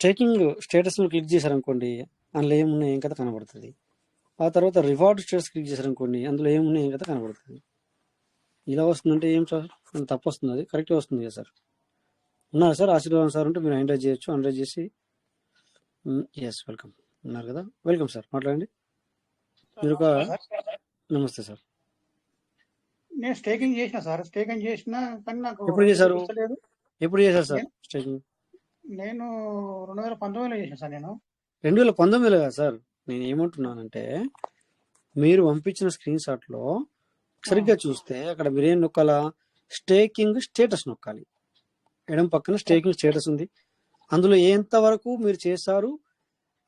Staking స్టేటస్ను click చేశారనుకోండి, అందులో ఏమున్నాయి ఏం కథ కనబడుతుంది. ఆ తర్వాత రివార్డ్ స్టేటస్ క్లిక్ చేశారనుకోండి, అందులో ఏమున్నాయి ఏం కథ కనబడుతుంది. ఇలా వస్తుందంటే ఏం సార్ తప్పు వస్తుంది? అది కరెక్ట్గా వస్తుంది కదా సార్. ఉన్నారు సార్ ఆశీర్వాదం సార్ ఉంటే మీరు ఎంటర్ చేయొచ్చు. ఎంటర్ చేసి ఎస్ వెల్కమ్ ఉన్నారు కదా, వెల్కమ్ సార్, మాట్లాడండి. మీరు ఒక నమస్తే సార్. నేను స్టేకింగ్ చేసిన సార్, స్టేకింగ్ చేసిన కానీ నాకు ఎప్పుడు చేశారు? చూపిస్తలేదు. ఎప్పుడు చేశారు సార్ స్టేకింగ్? నేను 2019లో చేసిన సార్. నేను 2019లో కదా సార్. నేను ఏమంటున్నానంటే మీరు పంపించిన స్క్రీన్ షాట్ లో సరిగ్గా చూస్తే అక్కడ మీరేం నొక్కాలా? Staking status నొక్కాలి. ఎడం పక్కన స్టేకింగ్ స్టేటస్ ఉంది. అందులో ఎంత వరకు మీరు చేశారు,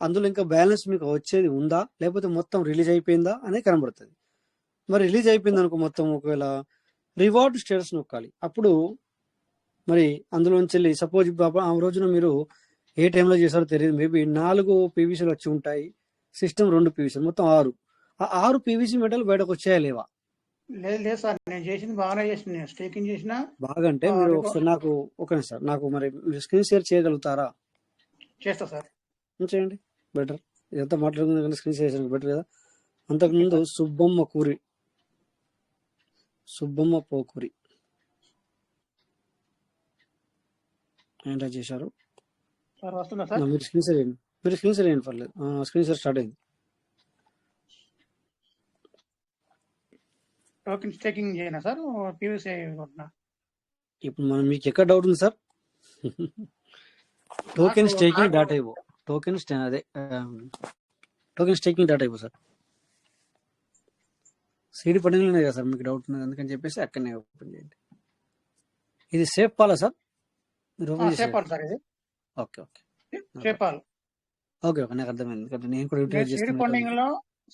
అందులో ఇంకా బ్యాలెన్స్ మీకు వచ్చేది ఉందా, లేకపోతే మొత్తం రిలీజ్ అయిపోయిందా అనేది కనబడుతుంది. మరి రిలీజ్ అయిపోయింది అనుకో మొత్తం, ఒకవేళ రివార్డ్ స్టేటస్ నొక్కాలి. అప్పుడు మరి అందులోంచి వెళ్ళి సపోజ్ ఆ రోజున మీరు ఏ టైంలో చేశారో తెలియదు, మేబీ 4 పీవీసీలు వచ్చి ఉంటాయి, సిస్టమ్ 2 పీవీసీలు, మొత్తం 6. ఆ 6 పీవీసీ మెటల్ బయటకు వచ్చాయా లేవా? లేదు సార్, నేను చేసింది బాగానే చేసిన. నేను స్టేకింగ్ చేసిన బాగా అంటే మీరు ఒకసారి నాకు ఓకే సార్, నాకు మరి స్క్రీన్ షేర్ చేయగలుగుతారా? చేస్తా సార్. చేయండి, బెటర్. ఇదంతా మాట్లాడుకునే కానీ స్క్రీన్ షేర్ చేయడానికి బెటర్ కదా. అంతకుముందు సుబ్బమ్మ పోకూరి ఏంటో చేశారు. మీరు స్క్రీన్ షేర్ చేయండి, పర్లేదు. స్క్రీన్ షేర్ స్టార్ట్ అయింది. టోకెన్ స్టేకింగ్ చేయనా సార్, పీవీసీ? ఇప్పుడు మనం మీకు ఎక్కడ డౌట్ ఉంది సార్? టోకెన్ స్టేకింగ్ డాటా ఇవ్వు, టోకెన్ స్టేకింగ్ డాటా ఇవ్వు సార్. సీడీ పడింగ్లోనే కదా సార్ మీకు డౌట్ ఉన్నది, అందుకని చెప్పేసి అక్కడనే ఓపెన్ చేయండి. ఇది సేఫ్ పాలా సార్? మీరు ఓపెన్ చేసి ఓకే నాకు అర్థమైంది. ఎందుకంటే నేను కూడా యూటిలైజ్ చేస్తున్నాను.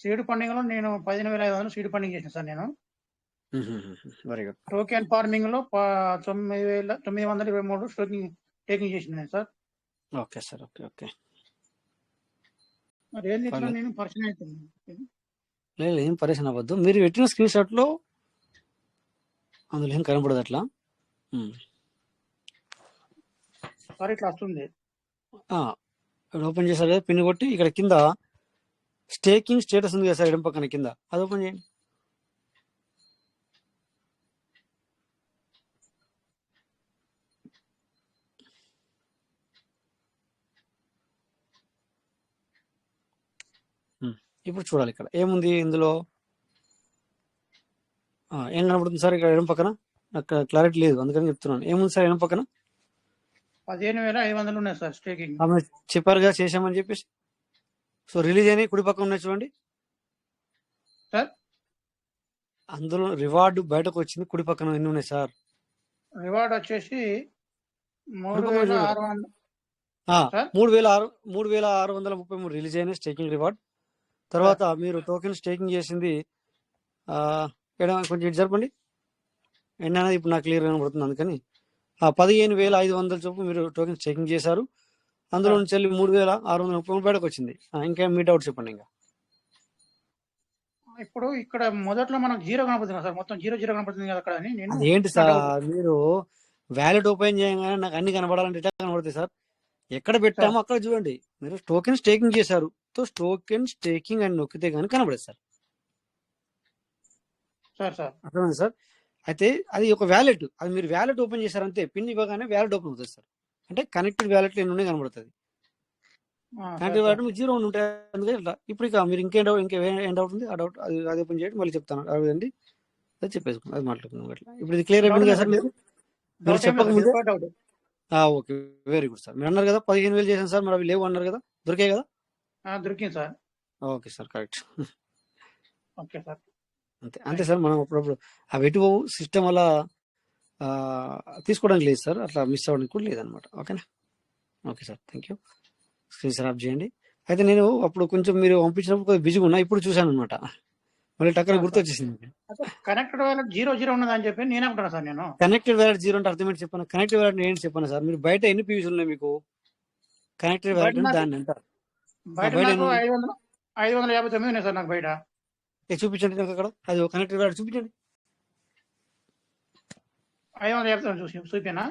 సీడ్ ఫండింగ్ లో నేను 15,500 సీడ్ ఫండింగ్ చేసిన సార్. నేను వెరీ గుడ్. టోకెన్ ఫార్మింగ్ లో 9,923 స్టేకింగ్ చేసిన సార్. Okay sir, okay. మరి ఏం చేసినా నేను పరిచయం అవుతున్నాను. లేదు, ఏం పరిచయం అవ్వద్దు. మీరు పెట్టిన స్క్రీన్ షాట్ లో అందులో ఏం కనపడదు అట్లా. సార్ ఇట్లా వస్తుంది. ఓపెన్ చేశారు కదా, పిన్ కొట్టి ఇక్కడ కింద స్టేకింగ్ స్టేటస్ ఉంది కదా సార్, ఎడం పక్కన కింద, అది ఓపెన్ చేయండి. ఇప్పుడు చూడాలి ఇక్కడ ఏముంది, ఇందులో ఏం కనబడుతుంది సార్? ఇక్కడ ఎడం పక్కన నాకు క్లారిటీ లేదు, అందుకని చెప్తున్నాను. ఏముంది సార్ ఎడం పక్కన? 15,500 ఉన్నాయి సార్ స్టేకింగ్. చెప్పారుగా చేసామని చెప్పేసి. సో రిలీజ్ అయినాయి కుడి పక్కన ఉన్నాయి చూడండి సార్. అందులో రివార్డు బయటకు వచ్చింది కుడి పక్కన ఎన్ని ఉన్నాయి సార్? రివార్డ్ వచ్చేసి 3,633 రిలీజ్ అయినాయి స్టేకింగ్ రివార్డ్. తర్వాత మీరు టోకెన్ స్టేకింగ్ చేసింది కొంచెం జరపండి ఎన్ని అనేది ఇప్పుడు నాకు క్లియర్ కనబడుతుంది. అందుకని 15,500 చొప్పున మీరు టోకెన్ స్టేకింగ్ చేశారు. అందులో నుంచి వెళ్ళి 3,633 బయటకు వచ్చింది. ఇంకా మీ డౌట్ చెప్పండి. ఇంకా ఇప్పుడు ఇక్కడ మొదట్లో మనకు 0 కనబడుతుంది సార్, మొత్తం 0 కనబడుతుంది కదా అక్కడ. ఏంటి సార్ మీరు వ్యాలెట్ ఓపెన్ చేయగానే నాకు అన్ని కనబడాలంటే ఎట్లా కనబడతాయి సార్? ఎక్కడ పెట్టామో అక్కడ చూడండి. మీరు టోకెన్ స్టేకింగ్ చేశారు, టోకెన్ స్టేకింగ్ అని నొక్కితే కానీ కనబడదు సార్. అర్థమైంది సార్? అయితే అది ఒక వ్యాలెట్, అది మీరు వ్యాలెట్ ఓపెన్ చేశారంతే, పిన్ ఇవ్వగానే వ్యాలెట్ ఓపెన్ అవుతుంది సార్. అంటే కనెక్టెడ్ వ్యాలెట్ ఎన్ని కనబడుతుంది. కనెక్టెడ్ వ్యాలెట్ 0 ఉంటాయి. అందుకే ఇట్లా. ఇప్పుడు ఇక మీరు ఇంకేం డౌట్ ఉంది? ఆ డౌట్ అది ఓపెన్ చేయండి, మళ్ళీ చెప్తాను. అడగండి, అది చెప్పేసుకున్నాం, అది మాట్లాడుకున్నాం అట్లా. ఇప్పుడు ఇది క్లియర్ అయిపోయింది కదా సార్? మీరు చెప్పకముందే ఓకే, వెరీ గుడ్ సార్. మీరు అన్నారు కదా 15,000 చేశాను సార్, మరి అవి లేవు అన్నారు కదా, దొరికాయి కదా? దొరికింది sir. Okay sir, correct. Okay sir, అంతే సార్. మనం అప్పుడప్పుడు అవి ఎటు సిస్టమ్ అలా తీసుకోవడానికి లేదు సార్, అట్లా మిస్ అవ్వడానికి కూడా లేదనమాట. ఓకేనా? Okay sir, thank you. Screen share of చేయండి. అయితే నేను అప్పుడు కొంచెం మీరు పంపించినప్పుడు బిజీగా ఉన్నా, ఇప్పుడు చూశాను అనమాట. మళ్ళీ టక్కన గుర్తొచ్చేసింది. కనెక్టెడ్ వ్యాలెట్ 0 ఉన్నదని చెప్పి నేను అనుకుంటున్నా సార్. నేను కనెక్టెడ్ వ్యాలెట్ 0 అంటే అర్థం ఏంటి చెప్పాను? కనెక్టెడ్ వ్యాలెట్ ఏంటి చెప్పాను సార్? మీరు బయట ఎన్ని పీవీస్ ఉన్నాయి మీకు? కనెక్టెడ్ వ్యాలెట్ అని దాన్ని అంటారు. బయట 559 ఉన్నాయి సార్ నాకు బయట. చూపించండి నాకు అక్కడ, అది కనెక్టెడ్ వ్యాలెట్ చూపించండి. 559 చూపినా?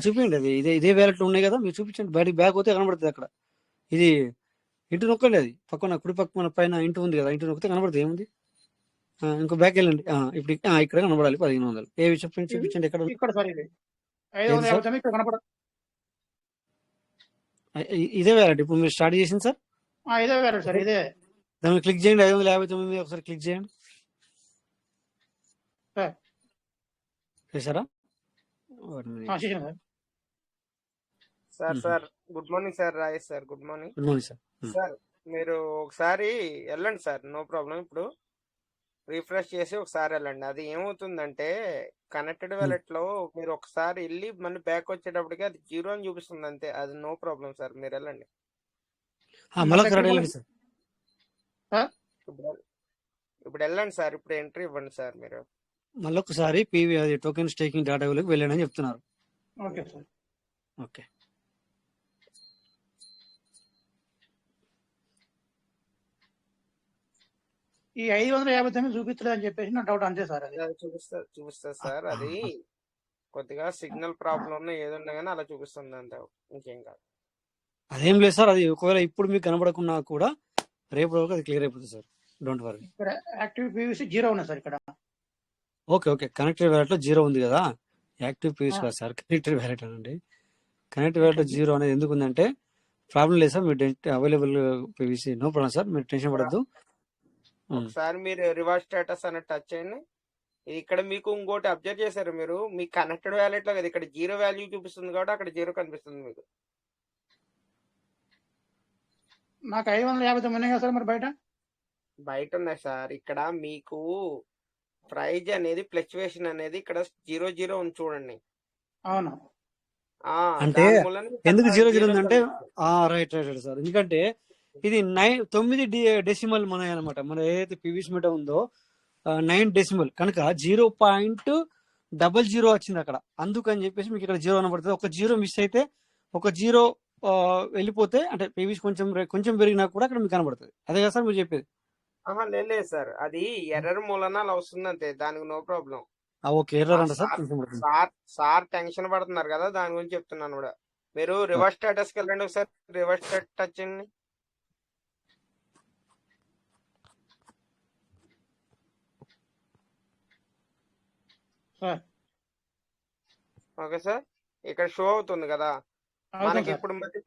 చూపించండి. అది ఇదే వ్యాలెట్లో ఉన్నాయి కదా, మీరు చూపించండి. బయటకి బ్యాక్ పోతే కనబడుతుంది అక్కడ. ఇది ఇంటి నొక్కండి, అది పక్కన కుడి పక్కన పైన ఇంటి ఉంది కదా, ఇంటి నొక్కితే కనబడుతుంది. ఏముంది, ఇంకో బ్యాక్ వెళ్ళండి. ఇప్పుడు ఇక్కడ కనబడాలి 1500. ఏవి చెప్పండి, చూపించండి ఎక్కడ. ఇక్కడ సార్ ఇది ఏది సార్? 559 ఇక్కడ కనపడ ఇదే వ్యాలెట్ ఇప్పుడు మీరు స్టార్ట్ చేసింది సార్. ఇదే వ్యాలెట్ సార్, ఇదే దాని మీద క్లిక్ చేయండి. 559 ఒకసారి క్లిక్ చేయండి. సార్. చేశారా? చేసాను sir. Sir good morning sir. Rajesh sir, good morning. Good morning sir. Sir మీరు ఒకసారి వెళ్ళండి సార్, నో ప్రాబ్లం. ఇప్పుడు రిఫ్రెష్ చేసి ఒకసారి వెళ్ళండి. అది ఏమవుతుందంటే కనెక్టెడ్ వ్యాలెట్ లో మీరు ఒకసారి వెళ్ళి మళ్ళీ బ్యాక్ వచ్చేటప్పటికి అది 0 అని చూపిస్తుంది అంతే. అది నో ప్రాబ్లం సార్, మీరు వెళ్ళండి. వెళ్ళండి సార్. ఇప్పుడు వెళ్ళండి సార్, ఇప్పుడు ఎంట్రీ ఇవ్వండి సార్. మీరు మళ్ళీ ఒకసారి పీవీ అది టోకెన్ స్టేకింగ్ డేటాలోకి వెళ్ళండి అని చెప్తున్నారు. Okay sir. ఓకే, ఈ 559 చూపించలేదు అని చెప్పేసి నా డౌట్ అంతే సార్. అది చూపిస్తా సార్. అది కొద్దిగా సిగ్నల్ ప్రాబ్లం ఏదన్నా కానీ అలా చూపిస్తుంది అంతే, ఇంకేం కాదు. అదేం లేదు సార్. అది ఒకవేళ ఇప్పుడు మీకు కనబడకున్నా కూడా రేపు వరకు అది క్లియర్ అయిపోతుంది సార్. Don't worry. ఇక్కడ యాక్టివ్ పీవీసీ 0 ఉన్నాయి సార్. ఇక్కడ ఓకే. కనెక్టెడ్ వ్యాలెట్ లో 0 ఉంది కదా. యాక్టివ్ పీవీసీ కాదు సార్, కనెక్టెడ్ వ్యాలెట్ అనండి. కనెక్టెడ్ వ్యాలెట్ లో 0 అనేది ఎందుకు ఉందంటే ప్రాబ్లం లేదు సార్. మీరు available PVC, no problem sir, మీరు టెన్షన్ పడద్దు. ఒకసారి మీరు రివర్స్ స్టేటస్ అని టచ్ చేయండి. ఇక్కడ మీకు ఇంకోటి అబ్జర్వ్ చేశారు మీరు, మీ కనెక్టెడ్ వ్యాలెట్ లో కదా ఇక్కడ 0 వాల్యూ చూపిస్తుంది కాబట్టి అక్కడ 0 కనిపిస్తుంది మీకు. నాకు 559 ఉన్నాయి కదా సార్. మరి బయట ఉన్నాయి సార్. ఇక్కడ మీకు ప్రైజ్ అనేది ఫ్లక్చువేషన్ అనేది ఇక్కడ 0 ఉంది చూడండి. అవును. అంటే ఎందుకు 0 ఉందంటే రైట్ సార్, ఎందుకంటే ఇది 9 డెసిమల్ మన అనమాట. మన ఏదైతే పీవీసీ మీటర్ ఉందో 9 డెసిమల్ కనుక 0.00 వచ్చింది అక్కడ. అందుకని చెప్పేసి మీకు ఇక్కడ 0 కనబడుతుంది. ఒక 0 మిస్ అయితే, ఒక 0 వెళ్ళిపోతే, అంటే పీవీసీ కొంచెం పెరిగినా కూడా అక్కడ మీకు కనబడుతుంది. అదే కదా సార్ మీరు చెప్పేది? లేదు సార్, అది ఎర్రర్ మూలన అలా వస్తుంది అంతే, దానికి నో ప్రాబ్లం. ఓకే, ఎర్రర్ అంట సార్ టెన్షన్ పడుతున్నారు కదా, దాని గురించి చెప్తున్నాను కూడా. మీరు రివర్స్ స్టేటస్ కి వెళ్ళండి ఒకసారి, రివర్స్ స్టేటస్ టచ్ చేయండి. ఓకే సార్, ఇక్కడ షో అవుతుంది కదా మనకి. ఇప్పుడు మళ్ళీ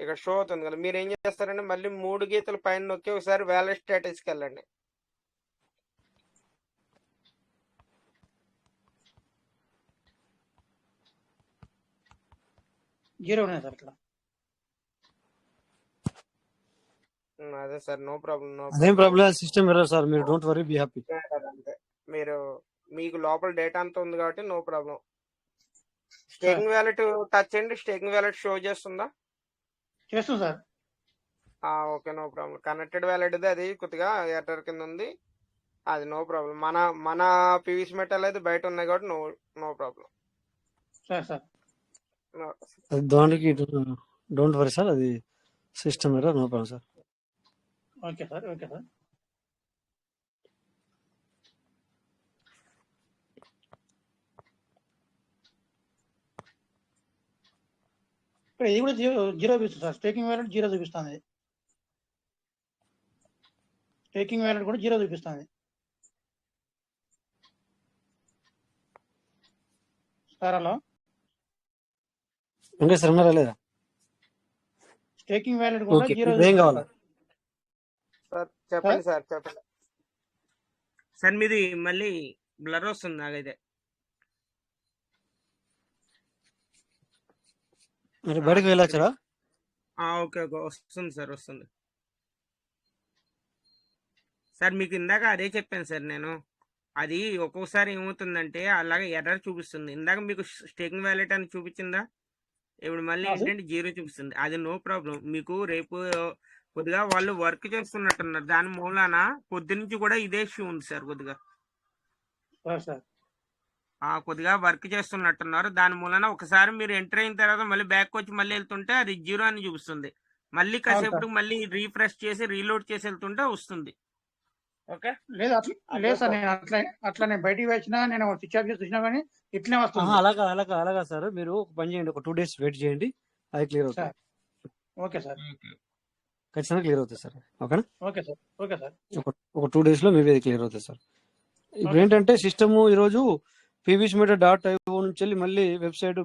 ఇక్కడ షో అవుతుంది కదా, మీరు ఏం చేస్తారంటే మళ్ళీ 3 గీతల పైన నొక్కి ఒకసారి వ్యాలెట్ స్టేటస్కి వెళ్ళండి. అదే sir, no problem. System error sir, మీరు డోంట్ వరీ, బి హ్యాపీ. మీరు మీకు లోపల డేటా అంతా ఉంది కాబట్టి no problem. Staking wallet touch చేయండి. స్టేకింగ్ వ్యాలెట్ షో చేస్తుందా? చేస్తుంది sir. Okay, no problem. Connected wallet అది కొద్దిగా ఎర్రర్ కింద ఉంది, అది నో ప్రాబ్లం. మన పీవీసీ మెటల్ అయితే బయట ఉన్నాయి కాబట్టి నో ప్రాబ్లం సార్. దానికి డోంట్ వరీ సార్, అది system error, no problem sir. Okay sir. ఇక్కడ ఇది కూడా 0 చూపిస్తుంది సార్. స్టేకింగ్ వ్యాలెట్ 0 చూపిస్తుంది. స్టేకింగ్ వ్యాలెట్ కూడా 0 చూపిస్తుంది సార్. హలో సార్, ఉన్నారా లేదా? స్టేకింగ్ వ్యాలెట్ కూడా 0 ఏం కావాలి సార్? చెప్పండి సార్, చెప్పండి సార్. మీది మళ్ళీ బ్లర్ వస్తుంది నాకైతే. మరి బయటకు వెళ్ళొచ్చా? ఓకే, వస్తుంది సార్, వస్తుంది సార్. మీకు ఇందాక అదే చెప్పాను సార్ నేను. అది ఒక్కొక్కసారి ఏమవుతుందంటే అలాగే ఎర్రర్ చూపిస్తుంది. ఇందాక మీకు స్టేకింగ్ వ్యాలెట్ అని చూపించిందా? ఇప్పుడు మళ్ళీ ఏంటంటే 0 చూపిస్తుంది. అది నో ప్రాబ్లం. మీకు రేపు కొద్దిగా వాళ్ళు వర్క్ చేస్తున్నట్టున్నారు, దాని మూలాన పొద్దునుంచి కూడా ఇదే ఇష్యూ ఉంది సార్. కొద్దిగా వర్క్ చేస్తున్నట్టున్నారు, దాని మూలన ఒకసారి మీరు ఎంటర్ అయిన తర్వాత మళ్ళీ బ్యాక్ వచ్చి మళ్ళీ వెళ్తుంటే అది 0 అని చూపిస్తుంది. మళ్ళీ కాసేపటికి మళ్ళీ రీఫ్రెష్ చేసి రీలోడ్ చేసి వెళ్తుంటే వస్తుంది. ఓకే లేదు అట్లా అదే లేదు సార్, నేను అట్లా నేను బయటికి వచ్చినా, నేను స్విచ్ ఆఫ్ చేసి చూసినా కానీ ఇట్లనే వస్తుంది అలాగా సార్, మీరు ఒక పని చేయండి, ఒక 2 days వెయిట్ చేయండి, అది క్లియర్ అవుతుంది. సార్. Okay sir. ఖచ్చితంగా క్లియర్ అవుతుంది సార్. ఓకేనా? Okay sir. Okay sir. ఒక 2 days లో మేబీ అది క్లియర్ అవుతుంది సార్. ఇప్పుడు ఓకే సార్. ఏంటంటే సిస్టమ్ ఈరోజు pvsmeter.io నుంచి వెళ్ళి మళ్ళీ వెబ్సైట్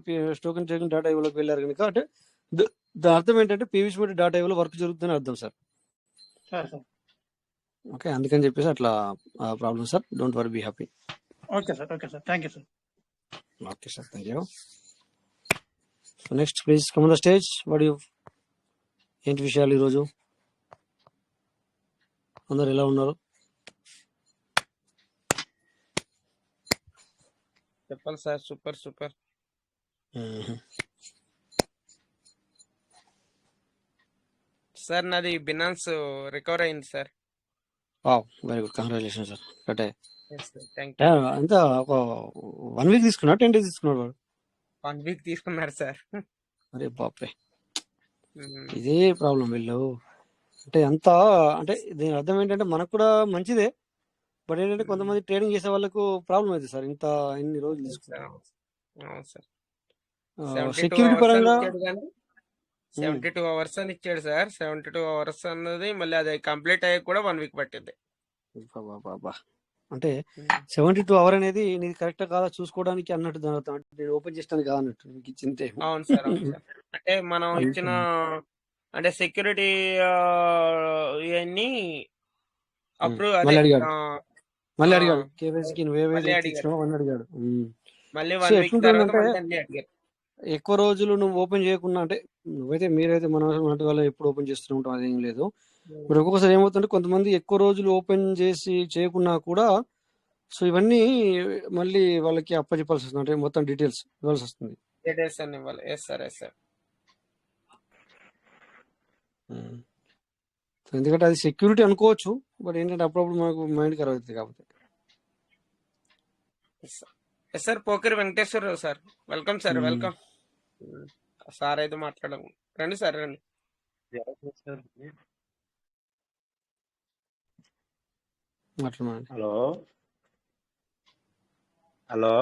token.io లోకి వెళ్ళారు కనుక, అంటే దాని అర్థం ఏంటంటే pvsmeter.io లో వర్క్ జరుగుతుందని అర్థం సార్. Sir sir. ఓకే, అందుకని చెప్పేసి అట్లా problem sir. Don't worry, be happy. Okay sir. Okay sir. Thank you sir. Okay sir, thank you. So next please come on the stage. ఏంటి విషయాలు ఈరోజు? అందరు ఎలా ఉన్నారు? చెప్పాలి సార్. Super super. సార్ నాది బినాన్స్ రికవర్ అయింది సార్. Very good, congratulation sir. అంటే థ్యాంక్ యూ. ఎంత ఒక 1 week తీసుకున్నాడు, 10 days తీసుకున్నాడు వాడు? 1 week తీసుకున్నారు సార్. అరే బాపే, ఇదే ప్రాబ్లం వీళ్ళు. అంటే అంటే దీని అర్థం ఏంటంటే మనకు కూడా మంచిదే, బట్ ఏంటంటే కొంతమంది ట్రేడింగ్ చేసే వాళ్ళకు ప్రాబ్లం అవుతుంది సార్, ఇన్ని రోజులు తీసుకుంటారు. అవును సార్. సెక్యూరిటీ పరంగా 72 hours అని ఇచ్చాడు సార్. 72 hours అన్నది మళ్ళీ అది కంప్లీట్ అయ్యాక కూడా 1 week పట్టింది. బాబా, అంటే 72 hours అనేది నీది కరెక్టా కాదా చూసుకోవడానికి అన్నట్టు, దాని అర్థం అంటే నేను ఓపెన్ చేస్తాను కాదు అన్నట్టు నీకు ఇచ్చింది. అవును సార్. అవును సార్. అంటే మనం ఇచ్చిన అంటే సెక్యూరిటీ ఇవన్నీ అప్రూవ్ మళ్ళీ అదే అడిగాడు కేవైసీకి నువ్వేవైతే ఇచ్చినావో అని అడిగాడు. మళ్ళీ సో 1 week తర్వాత ఎట్లుంటుందంటే, మళ్ళీ అన్ని అడిగారు. ఎక్కువ రోజులు నువ్వు ఓపెన్ చేయకుండా, అంటే మీరైతే మన వాళ్ళు ఎప్పుడు ఓపెన్ చేస్తూ ఉంటాం, అదేం లేదు. మరి ఒక్కొక్కసారి ఏమవుతుందంటే కొంతమంది ఎక్కువ రోజులు ఓపెన్ చేసి చేయకున్నా కూడా, సో ఇవన్నీ మళ్ళీ వాళ్ళకి అప్పచెప్పాల్సి వస్తుంది, అంటే మొత్తం డీటెయిల్స్ ఇవ్వాల్సి వస్తుంది. డీటెయిల్స్ అన్ని ఇవ్వాలి. Yes sir. Yes sir. ఎందుకంటే అది సెక్యూరిటీ అనుకోవచ్చు, బట్ ఏంటంటే అప్పుడప్పుడు మనకు మైండ్ ఖరాబ్ అవుతుంది కాబట్టి. Yes sir. Pokari Venkateswararao sir. Welcome sir. Welcome sir. అయితే మాట్లాడము. రండి సార్, రండి. మాట్లాడమండి. హలో హలో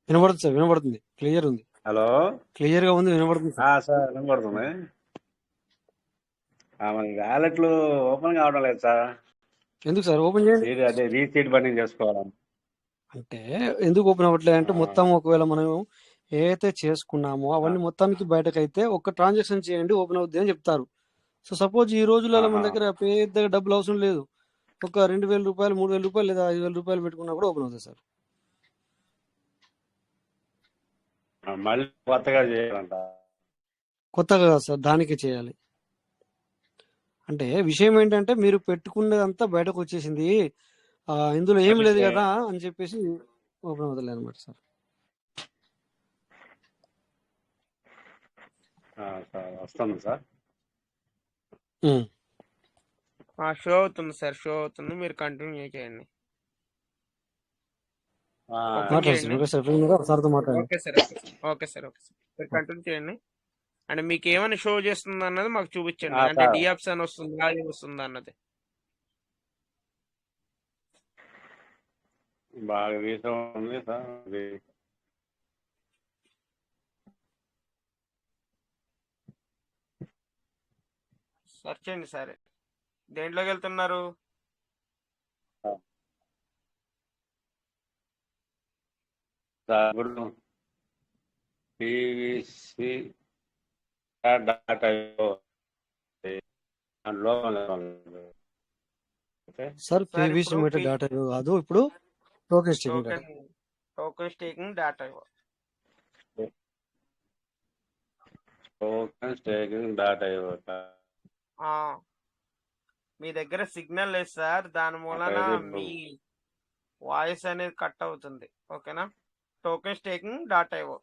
వినబడుతుంది సార్, వినబడుతుంది, క్లియర్ ఉంది. హలో క్లియర్ గా ఉంది, వినబడుతుంది సార్. సార్ వినపడుతుంది. మన వ్యాలెట్లు ఓపెన్ కావడం లేదు సార్. ఎందుకు సార్ ఓపెన్ చేయండి? అదే రీసీట్ బండింగ్ చేసుకోవాలి. అంటే ఎందుకు ఓపెన్ అవ్వట్లేదు అంటే, మొత్తం ఒకవేళ మనం ఏదైతే చేసుకున్నామో అవన్నీ మొత్తానికి బయటకైతే ఒక ట్రాన్సాక్షన్ చేయండి ఓపెన్ అవుద్ది అని చెప్తారు. సో సపోజ్ ఈ రోజులలో మన దగ్గర పెద్దగా డబ్బులు అవసరం లేదు, ఒక 2,000 రూపాయలు, 3,000 రూపాయలు లేదా 5,000 రూపాయలు పెట్టుకున్నా కూడా ఓపెన్ అవుతుంది సార్. మళ్ళీ కొత్తగా చేయాలంట. కొత్తగా కాదు సార్, దానికి చేయాలి. అంటే విషయం ఏంటంటే, మీరు పెట్టుకున్నదంతా బయటకు వచ్చేసింది, ఇందులో ఏం లేదు కదా అని చెప్పేసి ఓపెన్ అవుతలేదు అనమాట సార్. వస్తుంది సార్. షో అవుతుంది సార్. షో అవుతుంది. మీరు కంటిన్యూ చేయండి. మాట్లాడు సార్, సార్తో మాట్లాడండి. Okay sir. Okay sir. Okay sir. మీరు కంటిన్యూ చేయండి. అంటే మీకు ఏమైనా షో చేస్తుంది అన్నది మాకు చూపించండి. అంటే డియాప్స్ అని వస్తుందా, అది వస్తుందా అన్నది. బాగా వీసం ఉంది సార్. సెర్చ్ చేయండి సార్. దేంట్లోకి వెళ్తున్నారు? సార్ pvsmeter.io కాదు, ఇప్పుడు టోకెన్ స్టేకింగ్ డాటా. మీ దగ్గర సిగ్నల్ లేదు సార్, దాని మూలన మీ వాయిస్ అనేది కట్ అవుతుంది. ఓకేనా? Token staking dot IO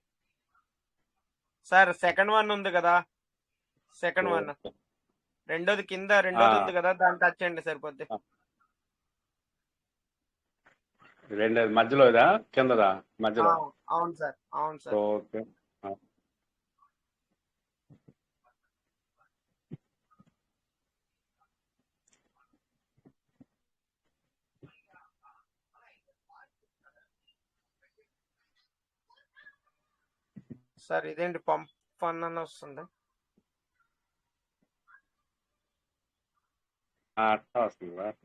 sir. Second one ఉంది కదా, సెకండ్ వన్, రెండోది కింద రెండోది ఉంది కదా, దాన్ని టచ్ చేయండి సరిపోద్ది. రెండోది మధ్యలోదా కిందదా? మధ్యలో. అవును సార్. అవును సార్. ఓకే. సార్ ఇదేంటి పంప్ అని వస్తుంది. అట్లా వస్తుంది సార్.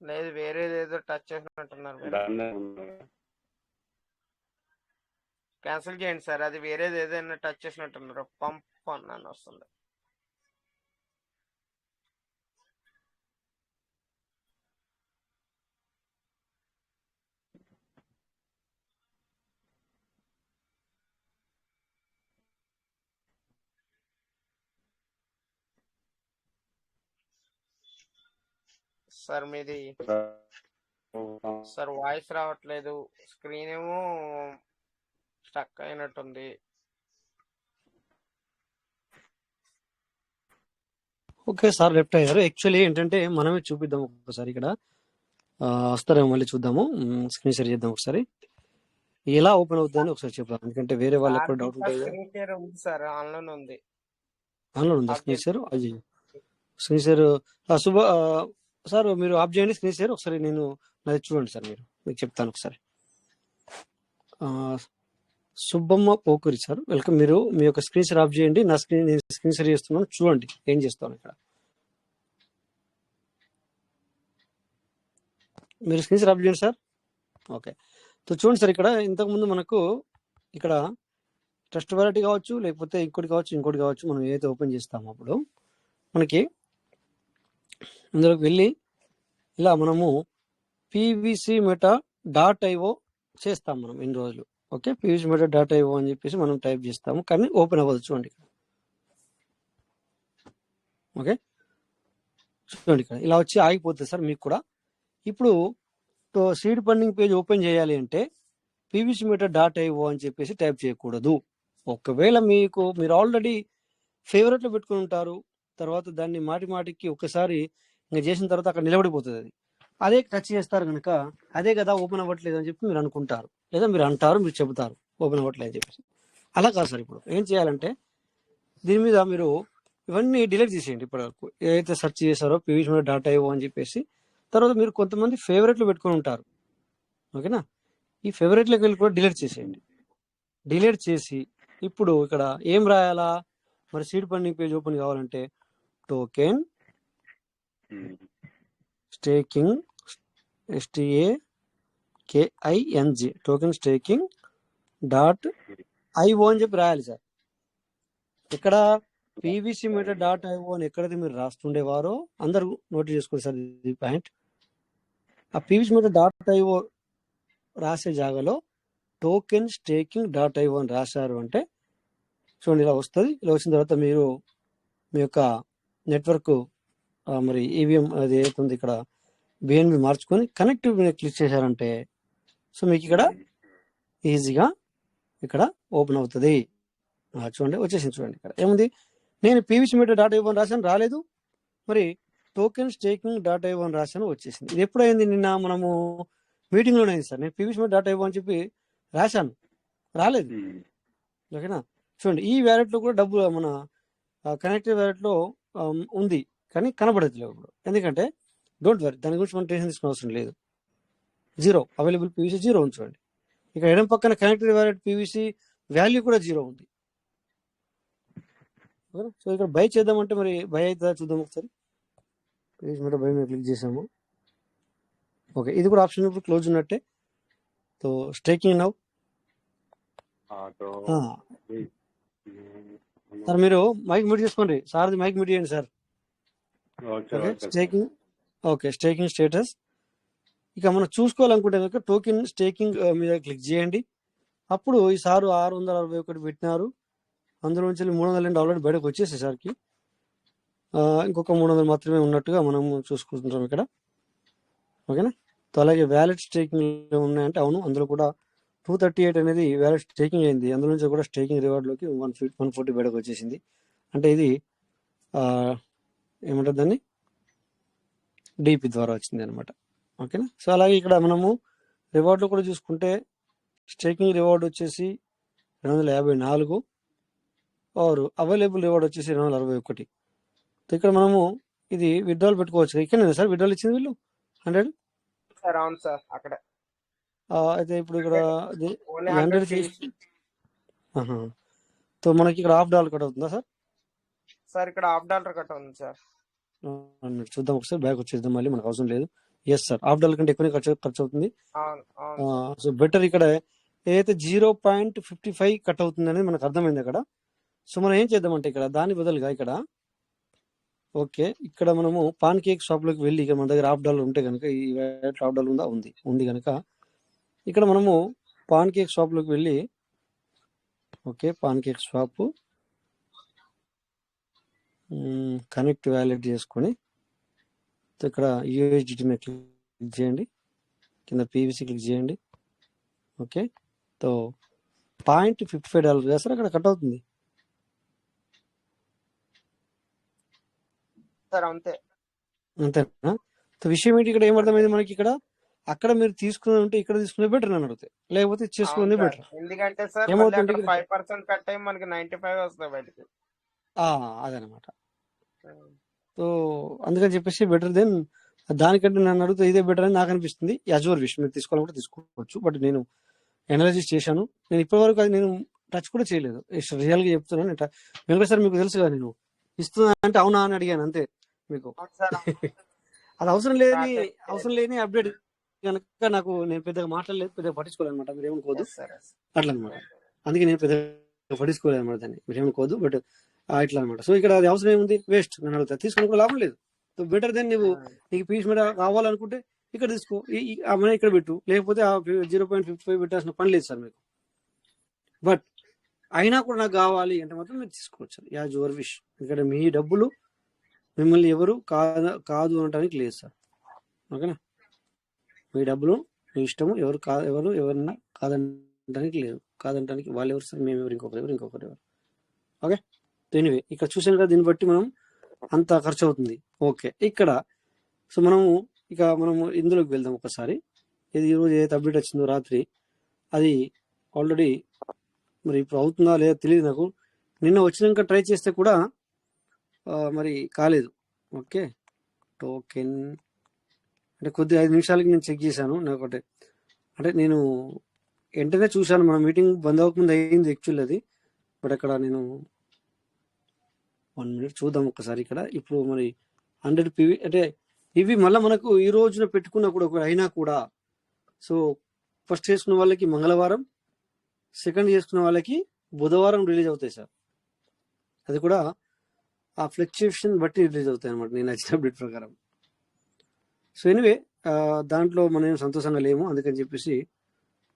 లేదు వేరేది ఏదో టచ్ చేసినట్టున్నారు మీరు. దాన్నే ఉంది. క్యాన్సిల్ చేయండి సార్, అది వేరేది ఏదైనా టచ్ చేసినట్టున్నారు. పంప్ అని వస్తుంది. సార్ మీది సార్ వాయిస్ రావట్లేదు, స్క్రీన్ ఏమో స్టక్ అయినట్టుంది. ఓకే సార్, లెఫ్ట్ అయ్యారు. యాక్చువల్లీ ఏంటంటే మనమే చూపిద్దాం ఒకసారి ఇక్కడ. వస్తారేమో మళ్ళీ చూద్దాము. స్క్రీన్ షేర్ చేద్దాం ఒకసారి. ఎలా ఓపెన్ అవుతుందని ఒకసారి చెప్తాం, ఎందుకంటే వేరే వాళ్ళకి కూడా డౌట్ ఉంటుంది. స్క్రీన్ షేర్ ఉంది సార్, ఆన్లైన్ ఉంది. ఆన్లో ఉందా స్క్రీన్ షేర్? అయ్యి స్క్రీన్ షేర్ సార్ మీరు ఆఫ్ చేయండి స్క్రీన్ షేర్. ఒకసారి నేను నాది చూడండి సార్, మీకు చెప్తాను ఒకసారి. Subbamma Pokuri sir, welcome. మీరు మీ యొక్క స్క్రీన్ షేర్ ఆఫ్ చేయండి. నా నేను స్క్రీన్ షేర్ చేస్తున్నాను, చూడండి ఏం చేస్తాను ఇక్కడ. మీరు స్క్రీన్ షేర్ ఆఫ్ చేయండి సార్. ఓకే, సో చూడండి సార్, ఇక్కడ ఇంతకుముందు మనకు ఇక్కడ ట్రస్ట్ వాలెట్ కావచ్చు, లేకపోతే ఇంకోటి కావచ్చు, మనం ఏదైతే ఓపెన్ చేస్తామో అప్పుడు మనకి ఇందులోకి వెళ్ళి ఇలా మనము pvcmeta.io చేస్తాం మనం ఇన్ని రోజులు. ఓకే, pvcmeta.io అని చెప్పేసి మనం టైప్ చేస్తాము, కానీ ఓపెన్ అవ్వదు. చూడండి ఇక్కడ. ఓకే, చూడండి ఇక్కడ ఇలా వచ్చి ఆగిపోతుంది సార్ మీకు కూడా. ఇప్పుడు సీడ్ ఫండింగ్ పేజ్ ఓపెన్ చేయాలి అంటే pvcmeta.io అని చెప్పేసి టైప్ చేయకూడదు. ఒకవేళ మీరు ఆల్రెడీ ఫేవరెట్లో పెట్టుకుని ఉంటారు, తర్వాత దాన్ని మాటికి ఒకసారి ఇంకా చేసిన తర్వాత అక్కడ నిలబడిపోతుంది. అది అదే టచ్ చేస్తారు కనుక అదే కదా ఓపెన్ అవ్వట్లేదు అని చెప్పి మీరు అనుకుంటారు, లేదా మీరు అంటారు, మీరు చెబుతారు ఓపెన్ అవ్వట్లేదు అని చెప్పేసి. అలా కాదు సార్. ఇప్పుడు ఏం చేయాలంటే దీని మీద మీరు ఇవన్నీ డిలీట్ చేసేయండి. ఇప్పుడు ఏదైతే సెర్చ్ చేశారో pvcmeta.io అని చెప్పేసి, తర్వాత మీరు కొంతమంది ఫేవరెట్లు పెట్టుకుని ఉంటారు. ఓకేనా, ఈ ఫేవరెట్లోకి వెళ్ళి కూడా డిలీట్ చేసేయండి. డిలీట్ చేసి ఇప్పుడు ఇక్కడ ఏం రాయాలా, మరి సీడ్ ఫండింగ్ పేజ్ ఓపెన్ కావాలంటే token staking STAKING token staking .io అని చెప్పి రాయాలి సార్. ఇక్కడ pvcmeta.io అని ఎక్కడైతే మీరు రాస్తుండేవారో అందరూ నోట్ చేసుకోండి సార్ ఇది పాయింట్. ఆ pvcmeta.io రాసే జాగాలో టోకెన్ స్టేకింగ్ .io అని రాశారు అంటే చూడండి ఇలా వస్తుంది. ఇలా వచ్చిన తర్వాత మీరు మీ యొక్క నెట్వర్క్ మరి ఈవీఎం అది ఏదైతుంది ఇక్కడ బిఎన్బి మార్చుకొని కనెక్టివ్ మీద క్లిక్ చేశారంటే సో మీకు ఇక్కడ ఈజీగా ఇక్కడ ఓపెన్ అవుతుంది. చూడండి వచ్చేసింది. చూడండి ఇక్కడ ఏముంది, నేను pvcmeta.io అని రాశాను, రాలేదు. మరి టోకెన్ స్టేకింగ్ .io అని రాశాను, వచ్చేసింది. ఇది ఎప్పుడైంది? నిన్న మనము మీటింగ్లోనే అయింది సార్. నేను pvcmeta.io అని చెప్పి రాశాను, రాలేదు. ఓకేనా, చూడండి ఈ వ్యాలెట్లో కూడా డబ్బు మన కనెక్టివ్ వ్యాలెట్లో ఉంది, కానీ కనబడట్లేదు ఇప్పుడు. ఎందుకంటే డోంట్ వరీ, దాని గురించి మనం టెన్షన్ తీసుకునే అవసరం లేదు. జీరో అవైలబుల్ PVC జీరో ఉంది. చూడండి ఇక్కడ ఎడం పక్కన కనెక్టివ్ వ్యాలెట్ PVC వాల్యూ కూడా జీరో ఉంది. సో ఇక్కడ బై చేద్దామంటే మరి బై అవుతుందా చూద్దాం ఒకసారి. pvcmeta బై మీద క్లిక్ చేసాము. ఓకే, ఇది కూడా ఆప్షన్ ఇప్పుడు క్లోజ్ ఉన్నట్టే. So staking now. సార్ మీరు మైక్ మ్యూట్ చేసుకోండి, సార్ది మైక్ మ్యూట్ చేయండి sir. Okay, staking. Okay, staking status. ఇక మనం చూసుకోవాలనుకుంటే కనుక టోకెన్ స్టేకింగ్ మీద క్లిక్ చేయండి. అప్పుడు ఈ సారు 661 పెట్టినారు, అందులో నుంచి $300 ఆల్రెడీ బయటకు వచ్చేసే సార్కి. ఇంకొక 300 మాత్రమే ఉన్నట్టుగా మనం చూసుకుంటున్నాం ఇక్కడ. ఓకేనా, సో అలాగే వ్యాలెట్ స్టేకింగ్ ఉన్నాయంటే అవును, అందులో కూడా 238 అనేది వ్యాలెట్ స్టేకింగ్ అయింది. అందులో నుంచి కూడా స్టేకింగ్ రివార్డ్లోకి 140 బయటకు వచ్చేసింది. అంటే ఇది ఏమంటారు దాన్ని, డిపి ద్వారా వచ్చింది అనమాట. ఓకేనా, సో అలాగే ఇక్కడ మనము రివార్డులో కూడా చూసుకుంటే స్టేకింగ్ రివార్డ్ వచ్చేసి 254 ఆర్ అవైలబుల్ రివార్డ్ వచ్చేసి 261. సో ఇక్కడ మనము ఇది విత్డ్రాల్ పెట్టుకోవచ్చు. ఇక్కడ సార్ విత్డ్రాల్ ఇచ్చింది వీళ్ళు 100 సార్. అవును సార్, అక్కడ అయితే ఇప్పుడు ఇక్కడ 100 ఆహా. సో మనకి ఇక్కడ $1/2 కట్ అవుతుందా సార్? సార్ ఇక్కడ $1/2 కట్ ఉంది సార్. చూద్దాం ఒకసారి, బ్యాక్ వచ్చేద్దాం, మళ్ళీ మనకు అవసరం లేదు. ఎస్ సార్, $1/2 కంటే ఎక్కువనే ఖర్చు అవుతుంది. అవును అవును సార్. సో బెటర్ ఇక్కడ ఏదైతే 0.55 కట్ అవుతుంది అనేది మనకు అర్థమైంది అక్కడ. సో మనం ఏం చేద్దామంటే ఇక్కడ దాని బదులుగా ఇక్కడ ఓకే, ఇక్కడ మనము పాన్ కేక్ షాప్ లోకి వెళ్ళి, ఇక మన దగ్గర $1/2 ఉంటే కనుక, ఈ $1/2 ఉందా, ఉంది కనుక ఇక్కడ మనము పాన్ కేక్ షాప్ లోకి వెళ్ళి, okay pancake shop connect wallet చేసుకొని, సో ఇక్కడ USDT మీద క్లిక్ చేయండి, కింద PVC క్లిక్ చేయండి. ఓకే, సో $0.55 కదా సార్ అక్కడ కట్ అవుతుంది. సార్ అంతే. అంతేనా? సో విషయం ఏంటి, ఇక్కడ ఏమర్థమైంది మనకి, ఇక్కడ అక్కడ మీరు తీసుకుని ఉంటే ఇక్కడ తీసుకునే బెటర్ అని అడిగితే, లేకపోతే అవును చేసుకునే సార్, బెటర్. ఎందుకంటే సార్ మళ్ళీ ఏమవుతుంది అక్కడ ఇక్కడ 5% కట్ అయ్యి మనకి 95 వస్తాయి బయటకి. అదనమాట. సో అందుకని చెప్పేసి బెటర్ దెన్ దానికంటే నన్ను అడిగితే ఇదే బెటర్ అని నాకు అనిపిస్తుంది. యాజువల్ విషయం, మీరు తీసుకోవాలంటే తీసుకోవచ్చు, బట్ నేను ఎనాలిసిస్ చేశాను. నేను ఇప్పటివరకు అది నేను టచ్ కూడా చేయలేదు, రియల్గా చెప్తున్నాను. వెంకట సార్ మీకు తెలుసు కదా, నేను ఇస్తున్నా అంటే అవునా అని అడిగాను అంతే మీకు. అవును సార్ అది అవసరం లేని అప్డేట్ కనుక నాకు, నేను పెద్దగా మాట్లాడలేదు, పెద్దగా పట్టించుకోలేదు అనమాట, మీరు ఏమనుకోదు అట్లా అనమాట. అందుకే నేను పెద్దగా పట్టించుకోలేదు అనమాట దాన్ని, మీరు ఏమనుకోదు. బట్ ఇట్లా అనమాట. సో ఇక్కడ అది అవసరం ఏముంది, వేస్ట్, నన్ను అడుగుతా తీసుకుని కూడా లాభం లేదు. సో బెటర్ దెన్ నువ్వు నీకు పీస్ మీద కావాలనుకుంటే ఇక్కడ తీసుకో, ఆ మనీ ఇక్కడ పెట్టు, లేకపోతే ఆ 0.55 పెట్టాల్సిన పని లేదు సార్ మీకు. బట్ అయినా కూడా నాకు కావాలి అంటే మాత్రం మీరు తీసుకోవచ్చు, యాజ్ యువర్ విష్. ఎందుకంటే మీ డబ్బులు మిమ్మల్ని ఎవరు కాదు అనడానికి లేదు సార్. ఓకేనా, మీ డబ్బులు మీ ఇష్టము, ఎవరన్నా కాదంటానికి లేదు. కాదంటానికి వాళ్ళు ఎవరు సార్, మేము ఎవరు, ఇంకొకరు ఎవరు. ఓకే, ఎనీవే ఇక్కడ చూసాను కదా, దీన్ని బట్టి మనం అంత ఖర్చు అవుతుంది. ఓకే, ఇక్కడ సో మనము ఇందులోకి వెళ్దాం ఒకసారి. ఇది ఈరోజు ఏదైతే అప్డేట్ వచ్చిందో రాత్రి, అది ఆల్రెడీ మరి ఇప్పుడు అవుతుందా లేదా తెలియదు నాకు. నిన్న వచ్చినాక ట్రై చేస్తే కూడా మరి కాలేదు. ఓకే, టోకెన్ అంటే కొద్ది 5 నిమిషాలకి నేను చెక్ చేశాను. నాకు అంటే నేను వెంటనే చూశాను, మన మీటింగ్ బంద్ అవ్వకముందు అయింది యాక్చువల్ అది. బట్ అక్కడ నేను 1 మినిట్ చూద్దాం ఒకసారి. ఇక్కడ ఇప్పుడు మరి 100 PV అంటే ఇవి మళ్ళీ మనకు ఈ రోజున పెట్టుకున్నా కూడా అయినా కూడా, సో ఫస్ట్ చేసుకున్న వాళ్ళకి మంగళవారం, సెకండ్ చేసుకున్న వాళ్ళకి బుధవారం రిలీజ్ అవుతాయి సార్. అది కూడా ఆ ఫ్లక్చుయేషన్ బట్టి రిలీజ్ అవుతాయి అనమాట, నేను నచ్చిన అప్డేట్ ప్రకారం. సో ఎనివే దాంట్లో మనం సంతోషంగా లేము, అందుకని చెప్పేసి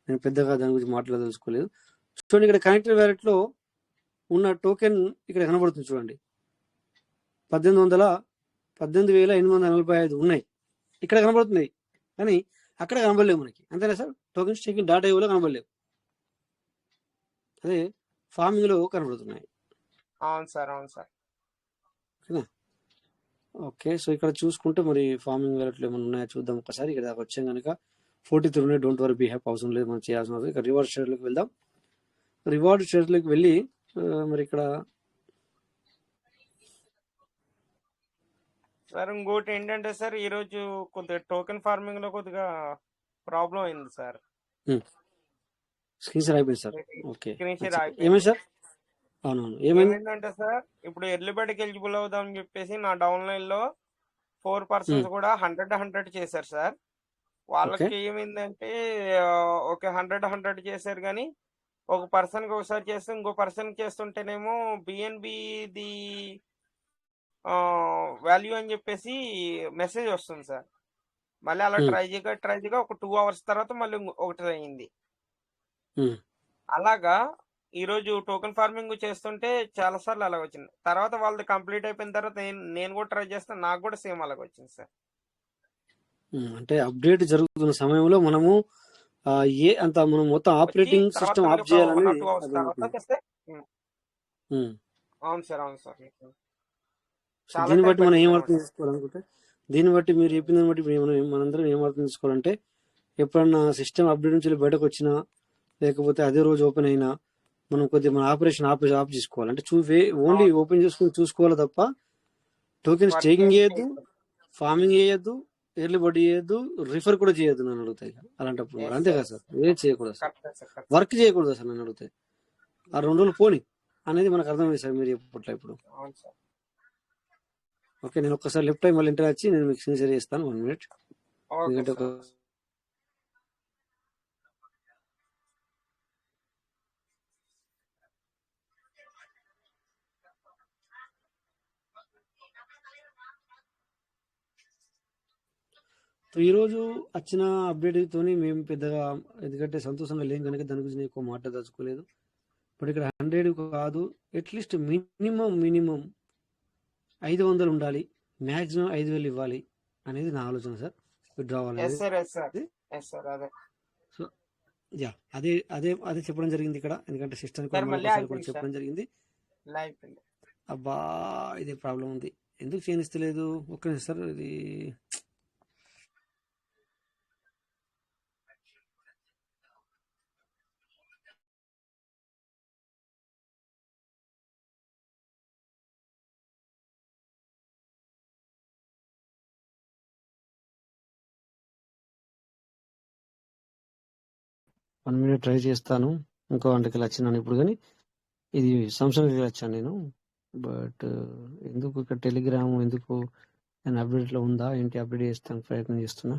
నేను పెద్దగా దాని గురించి మాట్లాడదలుచుకోలేదు. చూడండి, ఇక్కడ కనెక్టెడ్ వ్యాలెట్లో ఉన్న టోకెన్ ఇక్కడ కనబడుతుంది చూడండి, 18,845 ఉన్నాయి ఇక్కడ కనబడుతున్నాయి, కానీ అక్కడ కనబడలేవు మనకి. అంతేనా సార్? టోకెన్ స్టేకింగ్ డాటా ఇవ్వలో కనబడలేవు, అదే ఫార్మింగ్ లో కనబడుతున్నాయి. అవును సార్ అవును సార్. ఓకే, సో ఇక్కడ చూసుకుంటే మరి ఫార్మింగ్ వ్యాలెట్లు ఏమైనా ఉన్నాయో చూద్దాం ఒకసారి. ఇక్కడ దాకా వచ్చాం కనుక 43 ఉన్నాయి, డోంట్ వరీ, బీ హ్యాపీ, అవసరం లేదు మనం చేయాల్సిన అవసరం. ఇక్కడ రివార్డ్ షేర్లోకి వెళ్దాం. రివార్డ్ షేర్లోకి వెళ్ళి మరి ఇక్కడ సార్ ఇంకోటి ఏంటంటే సార్, ఈరోజు కొద్దిగా టోకెన్ ఫార్మింగ్ లో కొద్దిగా ప్రాబ్లం అయింది సార్. స్క్రీన్ షేర్ అయిపోయింది సార్. ఓకే, స్క్రీన్ షేర్ ఏమైంది సార్? అవునవును, ఏమైందంటే సార్, ఇప్పుడు ఎర్లీ బర్డ్కి ఎలిజిబుల్ అవుదాం అని చెప్పేసి నా డౌన్లైన్ లో 4 పర్సన్స్ కూడా 100 చేశారు సార్. వాళ్ళకి ఏమైందంటే ఓకే 100 చేశారు, కానీ ఒక పర్సన్ కి ఒకసారి చేస్తే ఇంకో పర్సన్ చేస్తుంటేనేమో బిఎన్బిది వాల్యూ అని చెప్పేసి మెసేజ్ వస్తుంది సార్. మళ్ళీ అలా ట్రై చేయగా ఒక 2 hours తర్వాత మళ్ళీ ఒకటి అయింది. అలాగా ఈరోజు టోకెన్ ఫార్మింగ్ చేస్తుంటే చాలా సార్లు అలాగ వచ్చింది. తర్వాత వాళ్ళది కంప్లీట్ అయిపోయిన తర్వాత నేను కూడా ట్రై చేస్తే నాకు కూడా సేమ్ అలాగ వచ్చింది సార్. అంటే అప్డేట్ జరుగుతున్న సమయంలో మనము మనం మొత్తం ఆపరేటింగ్ సిస్టమ్ ఆఫ్ చేయాలని. అవును సార్ అవును సార్. దీన్ని బట్టి మనం ఏం అర్థం చేసుకోవాలనుకుంటే, దీన్ని బట్టి మీరు చెప్పిన దాన్ని బట్టి మనందరం ఏం అర్థం చేసుకోవాలంటే, ఎప్పుడన్నా సిస్టమ్ అప్డేట్ నుంచి బయటకు వచ్చినా, లేకపోతే అదే రోజు ఓపెన్ అయినా, మనం కొద్దిగా మన ఆపరేషన్ ఆఫ్ చేసుకోవాలి. అంటే ఓన్లీ ఓపెన్ చేసుకుని చూసుకోవాలి తప్ప టోకెన్ స్టేకింగ్ చేయొద్దు, ఫార్మింగ్ చేయొద్దు, ఎర్లీ బర్డ్ చేయొద్దు, రిఫర్ కూడా చేయొద్దు నన్ను అడుగుతాయి అలాంటప్పుడు. అంతే కదా సార్, ఏం చేయకూడదు సార్, వర్క్ చేయకూడదు సార్ నన్ను అడుగుతాయి. ఆ 2 రోజులు పోని అనేది మనకు అర్థమైంది సార్ మీరు చెప్పట్లే ఇప్పుడు. అవును సార్. ఓకే, నేను ఒక్కసారి లెఫ్ట్ టైం మళ్ళీ ఇంటర్ వచ్చి నేను మీకు స్క్రీన్ షేర్ చేస్తాను 1 మినిట్. ఓకే ఎందుకంటే సార్. ఈ రోజు వచ్చిన అప్డేట్ తోని మేము పెద్దగా ఎందుకంటే సంతోషంగా లేం కనుక దాని గురించి నేను ఎక్కువ మాట్లాడదలుచుకోలేదు. బట్ ఇక్కడ 100 కాదు, అట్లీస్ట్ మినిమం 500 ఉండాలి, మ్యాక్సిమం 5,000 ఇవ్వాలి అనేది నా ఆలోచన sir. Withdrawal yes sir, yes sir, అనేది. Yes sir. అదే సో యా, అదే అదే అదే చెప్పడం జరిగింది ఇక్కడ. ఎందుకంటే సిస్టమ్ సార్ మళ్ళీ కూడా అయిపోయింది సార్, చెప్పడం జరిగింది. లైవ్ పిండి. అబ్బా, ఇదే ప్రాబ్లం ఉంది, ఎందుకు చేయనిస్తలేదు. ఒక్క నిమిషం సార్, ఇది వన్ మినిట్ ట్రై చేస్తాను. ఇంకో గంటకి వచ్చినాను ఇప్పుడు, కానీ ఇది సంవత్సరానికి వచ్చాను నేను. బట్ ఎందుకు ఇక్కడ టెలిగ్రామ్ ఎందుకు నేను అప్డేట్లో ఉందా ఏంటి, అప్డేట్ చేస్తానికి ప్రయత్నం చేస్తున్నా.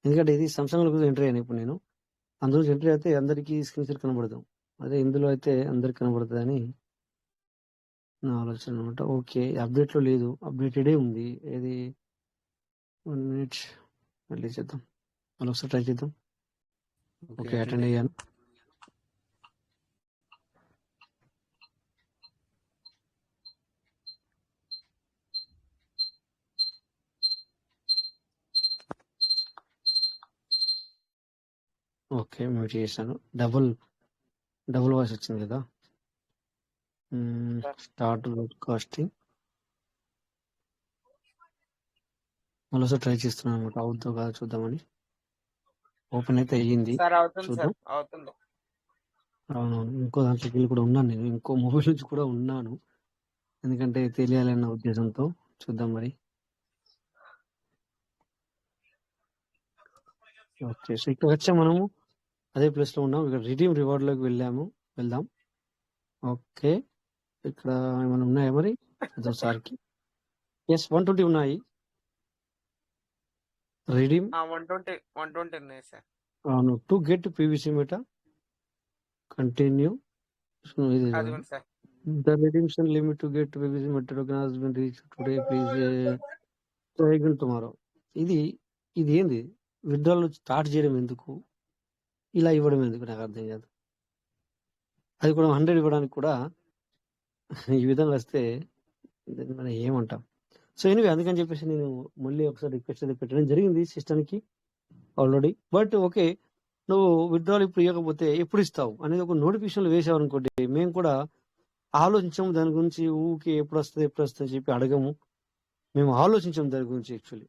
ఎందుకంటే ఇది సంవత్సరంలో ఎంట్రీ అయ్యాను ఇప్పుడు నేను. అందులో ఎంట్రీ అయితే అందరికీ స్క్రీన్ షాట్ కనబడదు, అదే ఇందులో అయితే అందరికి కనబడుతుంది అని నా ఆలోచన అనమాట. ఓకే, అప్డేట్లో లేదు, అప్డేటెడే ఉంది. ఏది 1 మినిట్ మళ్ళీ చేద్దాం, మళ్ళీ ఒకసారి ట్రై చేద్దాం. ఓకే, అటెండ్ అయ్యాను. ఓకే, మ్యూట్ చేశాను. డబుల్ వాయిస్ వచ్చింది కదా. స్టార్ట్ కాస్టింగ్ మళ్ళీ ట్రై చేస్తున్నాను అనమాట, అవుతుందో కాదు చూద్దామని. ఓపెన్ అయితే అయ్యింది, సార్ అవుతుంది చూద్దాం. సార్, అవుతుంది. అవునవును, ఇంకో దాంట్లోకి వెళ్ళి కూడా ఉన్నాను నేను, ఇంకో మొబైల్ నుంచి కూడా ఉన్నాను, ఎందుకంటే తెలియాలన్న ఉద్దేశంతో. చూద్దాం మరి. ఓకే, సో ఇక్కడ వచ్చా మనము అదే ప్లేస్ లో ఉన్నాం. ఇక్కడ రిడీమ్ రివార్డ్ లోకి వెళ్దాం. ఓకే, ఇక్కడ ఏమైనా ఉన్నాయా మరి సార్కి? ఎస్, 120 ఉన్నాయి. రిడీమ్ 120 ఉన్నాయి సార్. అవును, to get PVC meta continue. ఇది అదిగోండి sir. The redemption limit to get PVC meta token has been reach today, please try again tomorrow. ఇది ఏంది, విత్డ్రాల్ స్టార్ట్ చేయడం ఎందుకు, ఇలా ఇవ్వడం ఎందుకు నాకు అర్థం కాదు. అది కూడా 100 ఇవ్వడానికి కూడా ఈ విధంగా వస్తే దాన్ని మనం ఏమంటాం. సో ఎనివే, అందుకని చెప్పేసి నేను మళ్ళీ ఒకసారి రిక్వెస్ట్ అయితే పెట్టడం జరిగింది సిస్టమ్కి ఆల్రెడీ. బట్ ఓకే, నువ్వు విత్డ్రాల్ ఇప్పుడు ఇవ్వకపోతే ఎప్పుడు ఇస్తావు అనేది ఒక నోటిఫికేషన్లు వేసావు అనుకోండి, మేము కూడా ఆలోచించాము దాని గురించి. ఊకే ఎప్పుడు వస్తుంది అని చెప్పి అడగము, మేము ఆలోచించాము దాని గురించి. యాక్చువల్లీ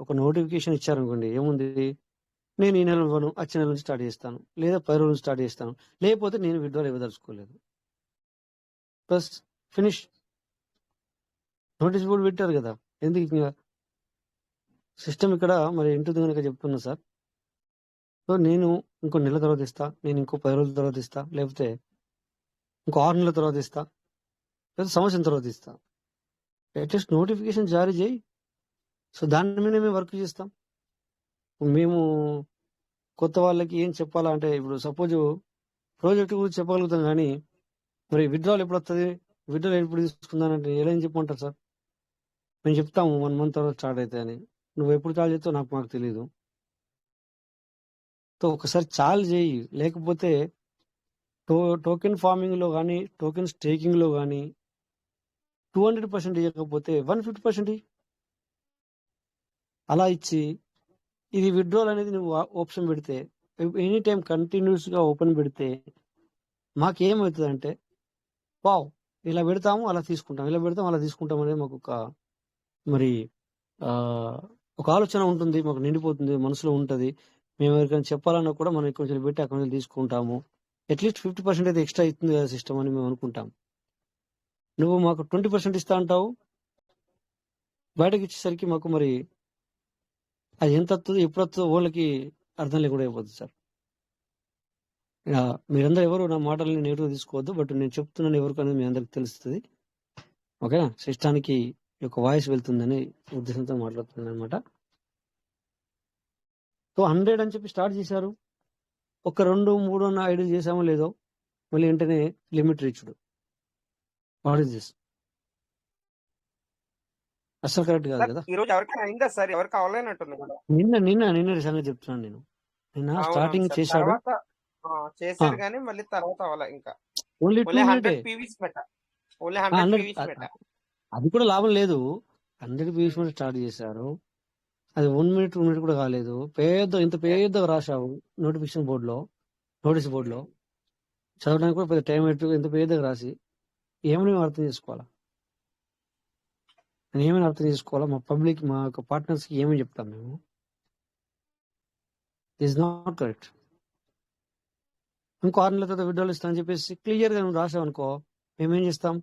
ఒక నోటిఫికేషన్ ఇచ్చారనుకోండి, ఏముంది, నేను ఈ నెల ఇవ్వను, వచ్చే నెల నుంచి స్టార్ట్ చేస్తాను, లేదా 10 రోజులు స్టార్ట్ చేస్తాను, లేకపోతే నేను విత్డ్రాల్ ఇవ్వదలుచుకోలేదు, ప్లస్ ఫినిష్. నోటీస్ బోర్డు పెట్టారు కదా, ఎందుకు ఇంకా సిస్టమ్ ఇక్కడ మరి ఇంటుంది కనుక చెప్తున్నా సార్. సో నేను ఇంకో నెల తర్వాత ఇస్తా, నేను ఇంకో 10 రోజుల తర్వాత ఇస్తా, లేకపోతే ఇంకో 6 నెలల తర్వాత ఇస్తా, లేదా సంవత్సరం తర్వాత ఇస్తా. అట్లీస్ట్ నోటిఫికేషన్ జారీ చేయి. సో దాని మీద మేము వర్క్ చేస్తాం. మేము కొత్త వాళ్ళకి ఏం చెప్పాలా అంటే, ఇప్పుడు సపోజ్ ప్రాజెక్ట్ గురించి చెప్పగలుగుతాం, కానీ మరి విత్డ్రాల్ ఎప్పుడు వస్తుంది, విత్డ్రాల్ ఎప్పుడు తీసుకుందానంటే ఎలా ఏం చెప్పమంటారు సార్? మేము చెప్తాము 1 మంత్ తర్వాత స్టార్ట్ అవుతాయి అని, నువ్వు ఎప్పుడు చాలు చేస్తావు మాకు తెలియదు. సో ఒకసారి చాలు చేయి, లేకపోతే టోకెన్ ఫార్మింగ్ లో కానీ టోకెన్ స్టేకింగ్ లో కానీ 200% ఇవ్వకపోతే 150% అలా ఇచ్చి, ఇది విత్డ్రాల్ అనేది నువ్వు ఆప్షన్ పెడితే, ఎనీ టైం కంటిన్యూస్ గా ఓపెన్ పెడితే మాకేమవుతుంది అంటే, వావ్ ఇలా పెడతాము అలా తీసుకుంటాం, ఇలా పెడతాం అలా తీసుకుంటాం అనేది మాకు మరి ఒక ఆలోచన ఉంటుంది, మాకు నిండిపోతుంది, మనసులో ఉంటుంది. మేము ఎవరికైనా చెప్పాలన్నా కూడా మనం కొంచెం పెట్టి అకౌంట్ తీసుకుంటాము. అట్లీస్ట్ 50% అయితే ఎక్స్ట్రా ఇస్తుంది కదా సిస్టమ్ అని మేము అనుకుంటాం. నువ్వు మాకు 20% ఇస్తా అంటావు, బయటకు ఇచ్చేసరికి మాకు మరి అది ఎంత వస్తుంది ఎప్పుడు వస్తుందో వాళ్ళకి అర్థం లేకుండా అయిపోతుంది సార్. మీరందరూ ఎవరు నా మాటల్ని నెగిటివ్ తీసుకోవద్దు. బట్ నేను చెప్తున్నాను ఎవరికి అనేది మీ అందరికి తెలుస్తుంది. ఓకేనా? సిస్టానికి యొక్క వాయిస్ వెళ్తుందని ఉద్దేశంతో మాట్లాడుతున్నాను అనమాట. సో 100 అని చెప్పి స్టార్ట్ చేశారు. ఒక 2, 3 అన్న ఐడియా చేసామో లేదో మళ్ళీ వెంటనే limit reached. What is this? అసలు కరెక్ట్ కాదు సార్ కదా. ఈ రోజు ఎవరికైనా అయిందా సార్? ఎవరికి అవ్వలేనట్టుంది కదా. నిన్న సంగతి చెప్తున్నాను నేను. నిన్న అవునవును స్టార్టింగ్ సార్. చేశాడు. తర్వాత చేశారు కానీ మళ్ళీ తర్వాత అవ్వలే. ఇంకా ఓన్లీ 2 ఓన్లీ మినిటే. 100 పీవీస్ పెట్ట. ఓన్లీ 100 100 పీవీస్ పెట్ట. అది కూడా లాభం లేదు. 100 పీస్ మీద స్టార్ట్ చేశారు. అది 1 మినిట్ 2 మినిట్ కూడా కాలేదు. ఇంత పెద్దగా రాశావు నోటిఫికేషన్ బోర్డులో, నోటీస్ బోర్డులో. చదవడానికి కూడా పెద్ద టైం పెట్టు. ఇంత పెద్దగా రాసి ఏమైనా అర్థం చేసుకోవాలా? నేను ఏమైనా అర్థం చేసుకోవాలా? మా పబ్లిక్, మా యొక్క పార్ట్నర్స్ కి ఏమని చెప్తాం మేము? Is not correct. ఇంకో 6 నెలల తర్వాత విడ్రాల్ ఇస్తానని చెప్పేసి క్లియర్ గా నువ్వు రాసావు అనుకో, మేమేం చేస్తాం?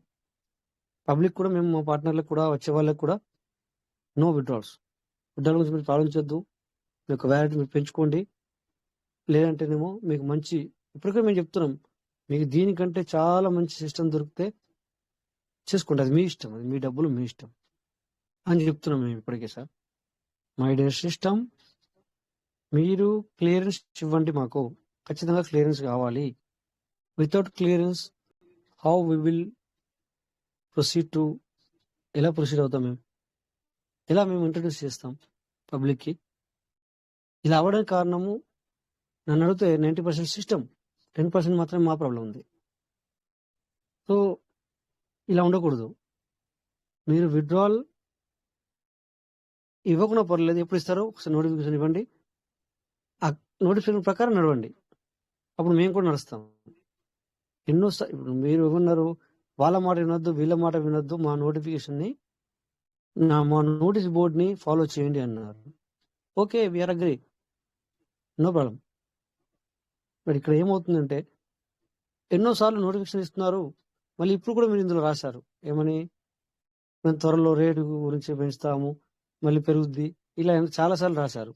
పబ్లిక్ కూడా, మేము మా పార్ట్నర్లకు కూడా, వచ్చే వాళ్ళకి కూడా నో విడ్రాల్స్. విడ్రాల్ గురించి మీరు ఆలోచించొద్దు. మీ యొక్క వ్యాలిటీ మీరు పెంచుకోండి. లేదంటేనేమో మీకు మంచి, ఇప్పటికే మేము చెప్తున్నాం, మీకు దీనికంటే చాలా మంచి సిస్టమ్ దొరికితే చేసుకోండి. అది మీ ఇష్టం, అది మీ డబ్బులు, మీ ఇష్టం అని చెప్తున్నాం మేము ఇప్పటికే. సార్, మై డియర్ సిస్టమ్, మీరు క్లియరెన్స్ ఇవ్వండి. మాకు ఖచ్చితంగా క్లియరెన్స్ కావాలి. Without clearance how we will proceed to, ఎలా ప్రొసీడ్ అవుతాం మేము? ఎలా మేము ఇంట్రడ్యూస్ చేస్తాం పబ్లిక్కి? ఇలా అవ్వడానికి కారణము, నన్ను అడిగితే 90% సిస్టమ్, 10% మాత్రమే మా ప్రాబ్లం ఉంది. సో ఇలా ఉండకూడదు. మీరు విత్డ్రాల్ ఇవ్వకుండా పర్లేదు, ఎప్పుడు ఇస్తారో ఒకసారి నోటిఫికేషన్ ఇవ్వండి. ఆ నోటిఫికేషన్ ప్రకారం నడవండి. అప్పుడు మేము కూడా నడుస్తాం. ఇప్పుడు మీరు ఏమన్నారు? వాళ్ళ మాట వినొద్దు, వీళ్ళ మాట వినొద్దు, మా నోటిఫికేషన్ని, మా నోటీస్ బోర్డ్ని ఫాలో చేయండి అన్నారు. Okay, we are agree, no problem. మరి ఇక్కడ ఏమవుతుందంటే, ఎన్నోసార్లు నోటిఫికేషన్ ఇస్తున్నారు, మళ్ళీ ఇప్పుడు కూడా మీరు ఇందులో రాశారు ఏమని? మేము త్వరలో రేటు గురించి పెంచుతాము, మళ్ళీ పెరుగుద్ది, ఇలా చాలాసార్లు రాశారు.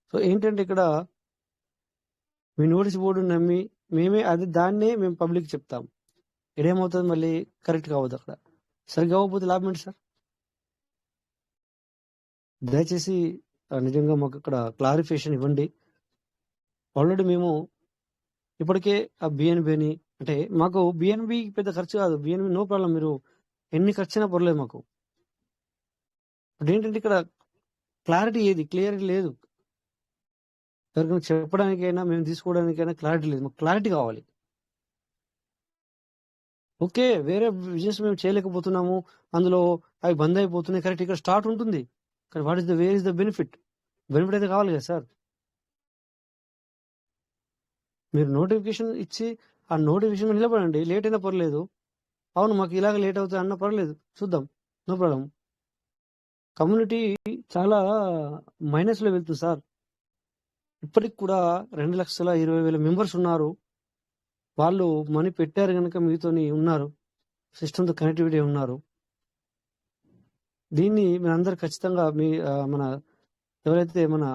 సో ఏంటంటే ఇక్కడ మీ నోటీస్ బోర్డు నమ్మి దాన్నే మేము పబ్లిక్ చెప్తాం. ఇదేమవుతుంది? మళ్ళీ కరెక్ట్ కావద్దు. అక్కడ సరిగ్గా అవ్వకపోతే లాభం ఏంటి సార్? దయచేసి నిజంగా మాకు ఇక్కడ క్లారిఫికేషన్ ఇవ్వండి. ఆల్రెడీ మేము ఇప్పటికే ఆ బిఎన్బిని, అంటే మాకు బిఎన్బి పెద్ద ఖర్చు కాదు. బిఎన్బి నో ప్రాబ్లం, మీరు ఎన్ని ఖర్చు అయినా పర్లేదు మాకు. ఇప్పుడు ఏంటంటే ఇక్కడ క్లారిటీ క్లియరిటీ లేదు. ఎవరికైనా చెప్పడానికైనా, మేము తీసుకోవడానికైనా క్లారిటీ లేదు. మాకు క్లారిటీ కావాలి. ఓకే, వేరే బిజినెస్ మేము చేయలేకపోతున్నాము, అందులో అవి బంద్ అయిపోతున్నాయి, కరెక్ట్. ఇక్కడ స్టార్ట్ ఉంటుంది, కానీ where is the benefit? Benefit అయితే కావాలి కదా సార్. మీరు నోటిఫికేషన్ ఇచ్చి ఆ నోటిఫికేషన్ నిలబడండి. లేట్ అయినా పర్లేదు. అవును, మాకు ఇలాగ లేట్ అవుతుంది అన్న పర్లేదు, చూద్దాం, నో ప్రాబ్లం. కమ్యూనిటీ చాలా మైనస్లో వెళ్తుంది సార్. ఇప్పటికి కూడా 2,20,000 మెంబర్స్ ఉన్నారు. వాళ్ళు మనీ పెట్టారు కనుక మీతోని ఉన్నారు, సిస్టమ్తో కనెక్టివిటీ ఉన్నారు. దీన్ని మీరందరూ ఖచ్చితంగా మన ఎవరైతే మన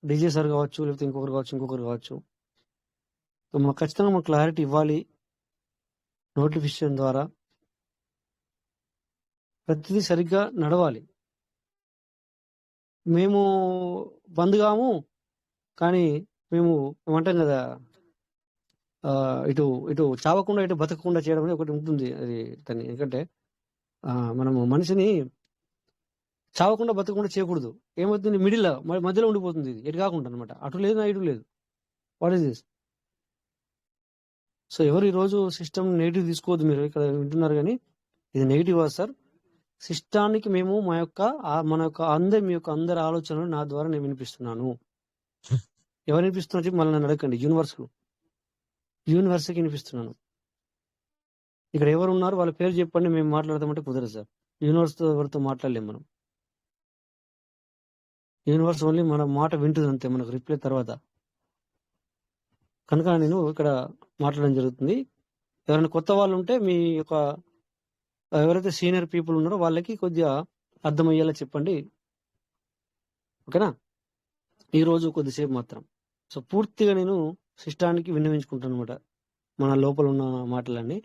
డీజే సార్ కావచ్చు, లేకపోతే ఇంకొకరు కావచ్చు, మాకు ఖచ్చితంగా మాకు క్లారిటీ ఇవ్వాలి. నోటిఫికేషన్ ద్వారా ప్రతిదీ సరిగ్గా నడవాలి. మేము బంద్ కాము, కానీ మేము ఏమంటాం కదా, ఇటు చావకుండా ఇటు బతకకుండా చేయడం అనేది ఒకటి ఉంటుంది. అది దాన్ని ఎందుకంటే మనము మనిషిని చావకుండా బతకకుండా చేయకూడదు. ఏమవుతుంది? మధ్యలో ఉండిపోతుంది. ఇది ఎటు కాకుండా అనమాట, అటు లేదు నా ఇటు లేదు. What is this? సో ఎవరు ఈరోజు సిస్టమ్ నెగిటివ్ తీసుకోవద్దు. మీరు ఇక్కడ వింటున్నారు కానీ ఇది నెగిటివ్ కాదు సార్. సిస్టానికి మేము మన యొక్క మీ యొక్క అందరి ఆలోచనలు నా ద్వారా నేను వినిపిస్తున్నాను. ఎవరు వినిపిస్తున్నారు చెప్పి మళ్ళీ నన్ను అడగండి. యూనివర్స్కి వినిపిస్తున్నాను. ఇక్కడ ఎవరు ఉన్నారు వాళ్ళ పేరు చెప్పండి, మేము మాట్లాడతామంటే కుదరదు సార్. యూనివర్స్తో ఎవరితో మాట్లాడలేము మనం. యూనివర్స్ ఓన్లీ మన మాట వింటుంది అంతే, మనకు రిప్లై తర్వాత. కనుక నేను ఇక్కడ మాట్లాడడం జరుగుతుంది. ఎవరైనా కొత్త వాళ్ళు ఉంటే మీ యొక్క ఎవరైతే సీనియర్ పీపుల్ ఉన్నారో వాళ్ళకి కొద్దిగా అర్థమయ్యేలా చెప్పండి, ఓకేనా? ఈరోజు కొద్దిసేపు మాత్రం సో పూర్తిగా నేను సిస్టానికి విన్నవించుకుంటాను అనమాట మన లోపల ఉన్న మాటలన్నీ.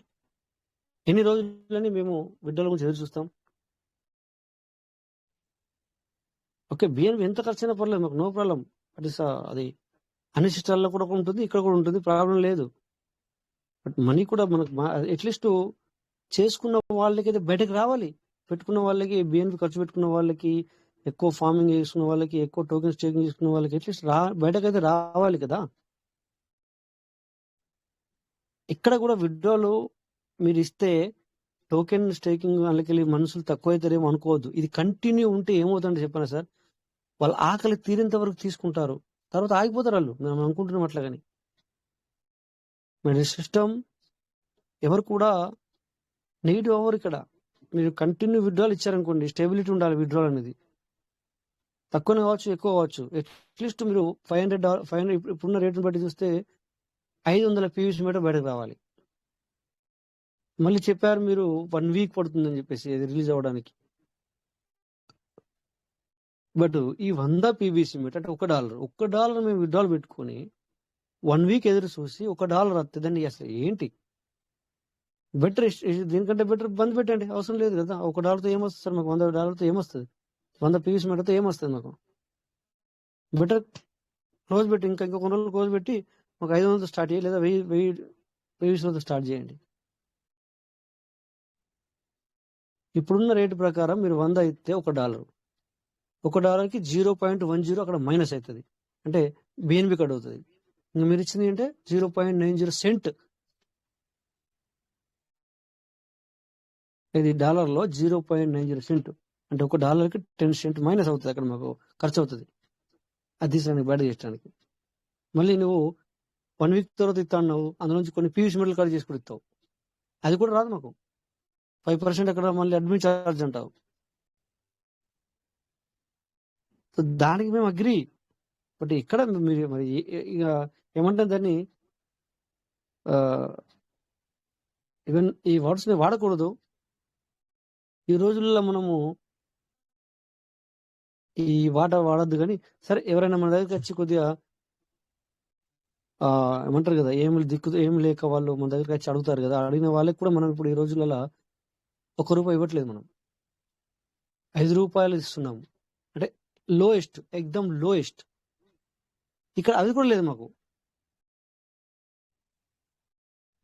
ఎన్ని రోజులని మేము విడ్డోల గురించి ఎదురు చూస్తాం? ఓకే, బిఎన్బి ఎంత ఖర్చు అయినా పర్లేదు, మాకు నో ప్రాబ్లం. అది అన్ని సిస్టాల్లో కూడా ఉంటుంది, ఇక్కడ కూడా ఉంటుంది, ప్రాబ్లం లేదు. బట్ మనీ కూడా మనకు అట్లీస్ట్ చేసుకున్న వాళ్ళకి అయితే బయటకు రావాలి. పెట్టుకున్న వాళ్ళకి బిఎన్బి ఖర్చు పెట్టుకున్న వాళ్ళకి, ఎక్కువ ఫార్మింగ్ చేసుకున్న వాళ్ళకి, ఎక్కువ టోకెన్ స్టేకింగ్ చేసుకున్న వాళ్ళకి అట్లీస్ట్ బయటకైతే రావాలి కదా. ఇక్కడ కూడా విడ్డ్రాలు మీరు ఇస్తే టోకెన్ స్టేకింగ్ వాళ్ళకి మనుషులు తక్కువ అవుతారేమో అనుకోవద్దు. ఇది కంటిన్యూ ఉంటే ఏమవుతుందంటే చెప్పాను సార్, వాళ్ళ ఆకలి తీరేంత వరకు తీసుకుంటారు, తర్వాత ఆగిపోతారు వాళ్ళు. మనం అనుకుంటున్నాం అట్లా. కానీ మరి సిస్టమ్ ఎవరు కూడా నెగిటివ్ అవ్వరు ఇక్కడ. మీరు కంటిన్యూ విడ్డ్రాల్ ఇచ్చారనుకోండి, స్టెబిలిటీ ఉండాలి విడ్డ్రాల్ అనేది. తక్కువనే కావచ్చు, ఎక్కువ కావచ్చు. అట్లీస్ట్ మీరు $500 ఇప్పుడున్న రేటును బట్టి చూస్తే 500 పీవీసీ మీటర్ బయటకు రావాలి. మళ్ళీ చెప్పారు మీరు 1 వీక్ పడుతుందని చెప్పేసి అది రిలీజ్ అవ్వడానికి. బట్ ఈ 100 పీవీసీ మీటర్ అంటే $1 మేము విడ్డ్రాల్ పెట్టుకొని 1 వీక్ ఎదురు చూసి $1 వస్తుందండి. అసలు ఏంటి బెటర్? దీనికంటే బెటర్ బంద్ పెట్టండి, అవసరం లేదు కదా. $1తో ఏమొస్తుంది సార్ మాకు? $100తో ఏమొస్తుంది? 100 పీవీసీ మీటర్తో ఏమొస్తుంది మాకు? బెటర్ క్లోజ్ పెట్టి ఇంకా కొన్ని రోజులు క్లోజ్ పెట్టి ఒక 500తో స్టార్ట్ చేయాలి, లేదా 1000 పీవీసీలతో స్టార్ట్ చేయండి. ఇప్పుడున్న రేటు ప్రకారం మీరు 100 ఇస్తే $1కి 0.10 అక్కడ మైనస్ అవుతుంది, అంటే బిఎన్బి కట్ అవుతుంది. ఇంకా మీరు ఇచ్చింది అంటే 0.90 సెంట్. ఇది డాలర్లో 0.90 సెంట్ అంటే $1కి 10 సెంట్ మైనస్ అవుతుంది. అక్కడ మాకు ఖర్చు అవుతుంది అది తీసడానికి, బయట చేయడానికి. మళ్ళీ నువ్వు 1 వీక్ తర్వాత ఇస్తా అన్నావు, అందులో నుంచి కొన్ని పీవీసీ మీటర్లు కట్ చేసుకుని ఇస్తావు, అది కూడా రాదు మాకు. 5% అక్కడ మళ్ళీ అడ్మిన్ ఛార్జ్ అంటావు. సో దానికి మేము అగ్రి. బట్ ఇక్కడ మీరు మరి ఇక ఏమంటారు దాన్ని, ఈవెన్ ఈ వర్డ్స్ని వాడకూడదు ఈ రోజుల్లో. మనము ఈ వాడద్దు. కానీ సరే, ఎవరైనా మన దగ్గరికి వచ్చి కొద్దిగా ఏమంటారు కదా, ఏమి లేక వాళ్ళు మన దగ్గరికి వచ్చి అడుగుతారు కదా, అడిగిన వాళ్ళకి కూడా మనం ఇప్పుడు ఈ రోజులలో ₹1 ఇవ్వట్లేదు. మనం ₹5 ఇస్తున్నాము, అంటే లోయెస్ట్, ఎక్దమ్ లోయెస్ట్. ఇక్కడ అది కూడా లేదు మాకు.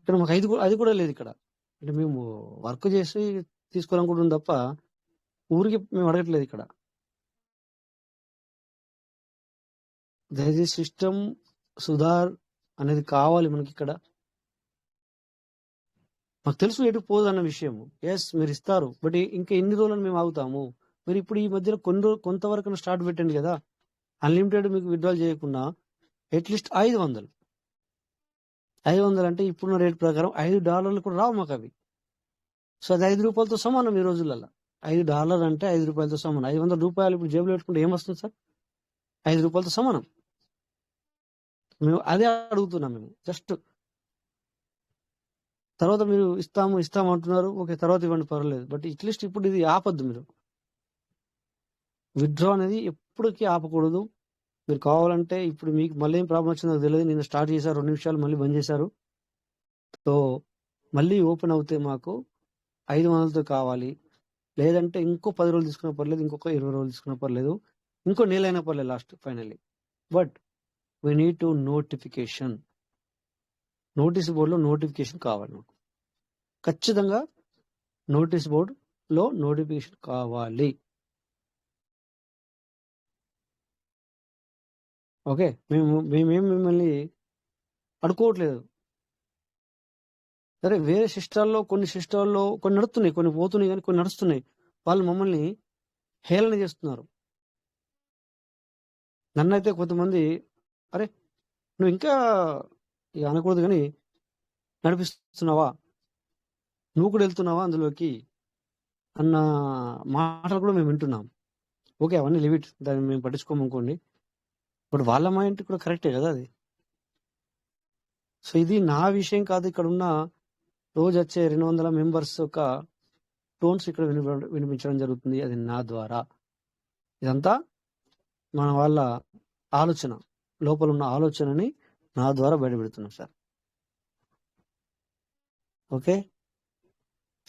ఇక్కడ మాకు అది కూడా లేదు ఇక్కడ. అంటే మేము వర్క్ చేసి తీసుకోవాలనుకుంటుంది తప్ప ఊరికి మేము అడగట్లేదు ఇక్కడ. దయచేసి సిస్టమ్ సుధార్ అనేది కావాలి మనకి ఇక్కడ. మాకు తెలుసు ఎటు పోదు అన్న విషయం. ఎస్, మీరు ఇస్తారు, బట్ ఇంకా ఎన్ని రోజులను మేము ఆగుతాము? మీరు ఇప్పుడు ఈ మధ్యలో కొంతవరకు స్టార్ట్ పెట్టండి కదా. అన్లిమిటెడ్ మీకు విత్డ్రాల్ చేయకుండా అట్లీస్ట్ $500 అంటే ఇప్పుడున్న రేట్ ప్రకారం $5 కూడా రావు మాకు అవి. సో అది ₹5తో సమానం ఈ రోజులలో. $5 అంటే ₹5తో సమానం. $500 ఇప్పుడు జేబులో పెట్టుకుంటే ఏమొస్తుంది సార్? ₹5తో సమానం. మేము అదే అడుగుతున్నాం. మేము జస్ట్ తర్వాత మీరు ఇస్తాము అంటున్నారు, ఓకే, తర్వాత ఇవ్వండి, పర్వాలేదు. బట్ అట్లీస్ట్ ఇప్పుడు ఇది ఆపద్దు. మీరు విత్డ్రా అనేది ఎప్పటికీ ఆపకూడదు. మీరు కావాలంటే ఇప్పుడు మీకు మళ్ళీ ఏం ప్రాబ్లం వచ్చిందో తెలియదు, నేను స్టార్ట్ చేశారు 2 నిమిషాలు మళ్ళీ బంద్ చేశారు. సో మళ్ళీ ఓపెన్ అవుతే మాకు 500తో కావాలి, లేదంటే ఇంకో 10 రోజులు తీసుకున్నా పర్లేదు, ఇంకొక 20 రోజులు తీసుకున్నా పర్లేదు, ఇంకో నెల అయినా పర్లేదు last finally. But we need to notification. Notice బోర్డులో నోటిఫికేషన్ కావాలి మాకు. ఖచ్చితంగా నోటీస్ బోర్డులో నోటిఫికేషన్ కావాలి. ఓకే, మేమేం మిమ్మల్ని అడుకోవట్లేదు. సరే, వేరే సిస్టాల్లో కొన్ని నడుస్తున్నాయి, కొన్ని పోతున్నాయి, కానీ కొన్ని నడుస్తున్నాయి. వాళ్ళు మమ్మల్ని హేళన చేస్తున్నారు. నన్నైతే కొంతమంది, అరే నువ్వు ఇంకా ఇక అనకూడదు కానీ నడిపిస్తున్నావా, నువ్వు కూడా వెళ్తున్నావా అందులోకి అన్న మాటలు కూడా మేము వింటున్నాం. ఓకే, అవన్నీ లిమిట్, దాన్ని మేము పట్టించుకోమనుకోండి. బట్ వాళ్ళ మైండ్ కూడా కరెక్టే కదా అది. సో ఇది నా విషయం కాదు. ఇక్కడ ఉన్న రోజు వచ్చే 200 మెంబర్స్ యొక్క టోన్స్ ఇక్కడ వినిపించడం జరుగుతుంది. అది నా ద్వారా. ఇదంతా మన వాళ్ళ ఆలోచన. లోపల ఉన్న ఆలోచనని నా ద్వారా బయటపెడుతున్నాను sir. Okay,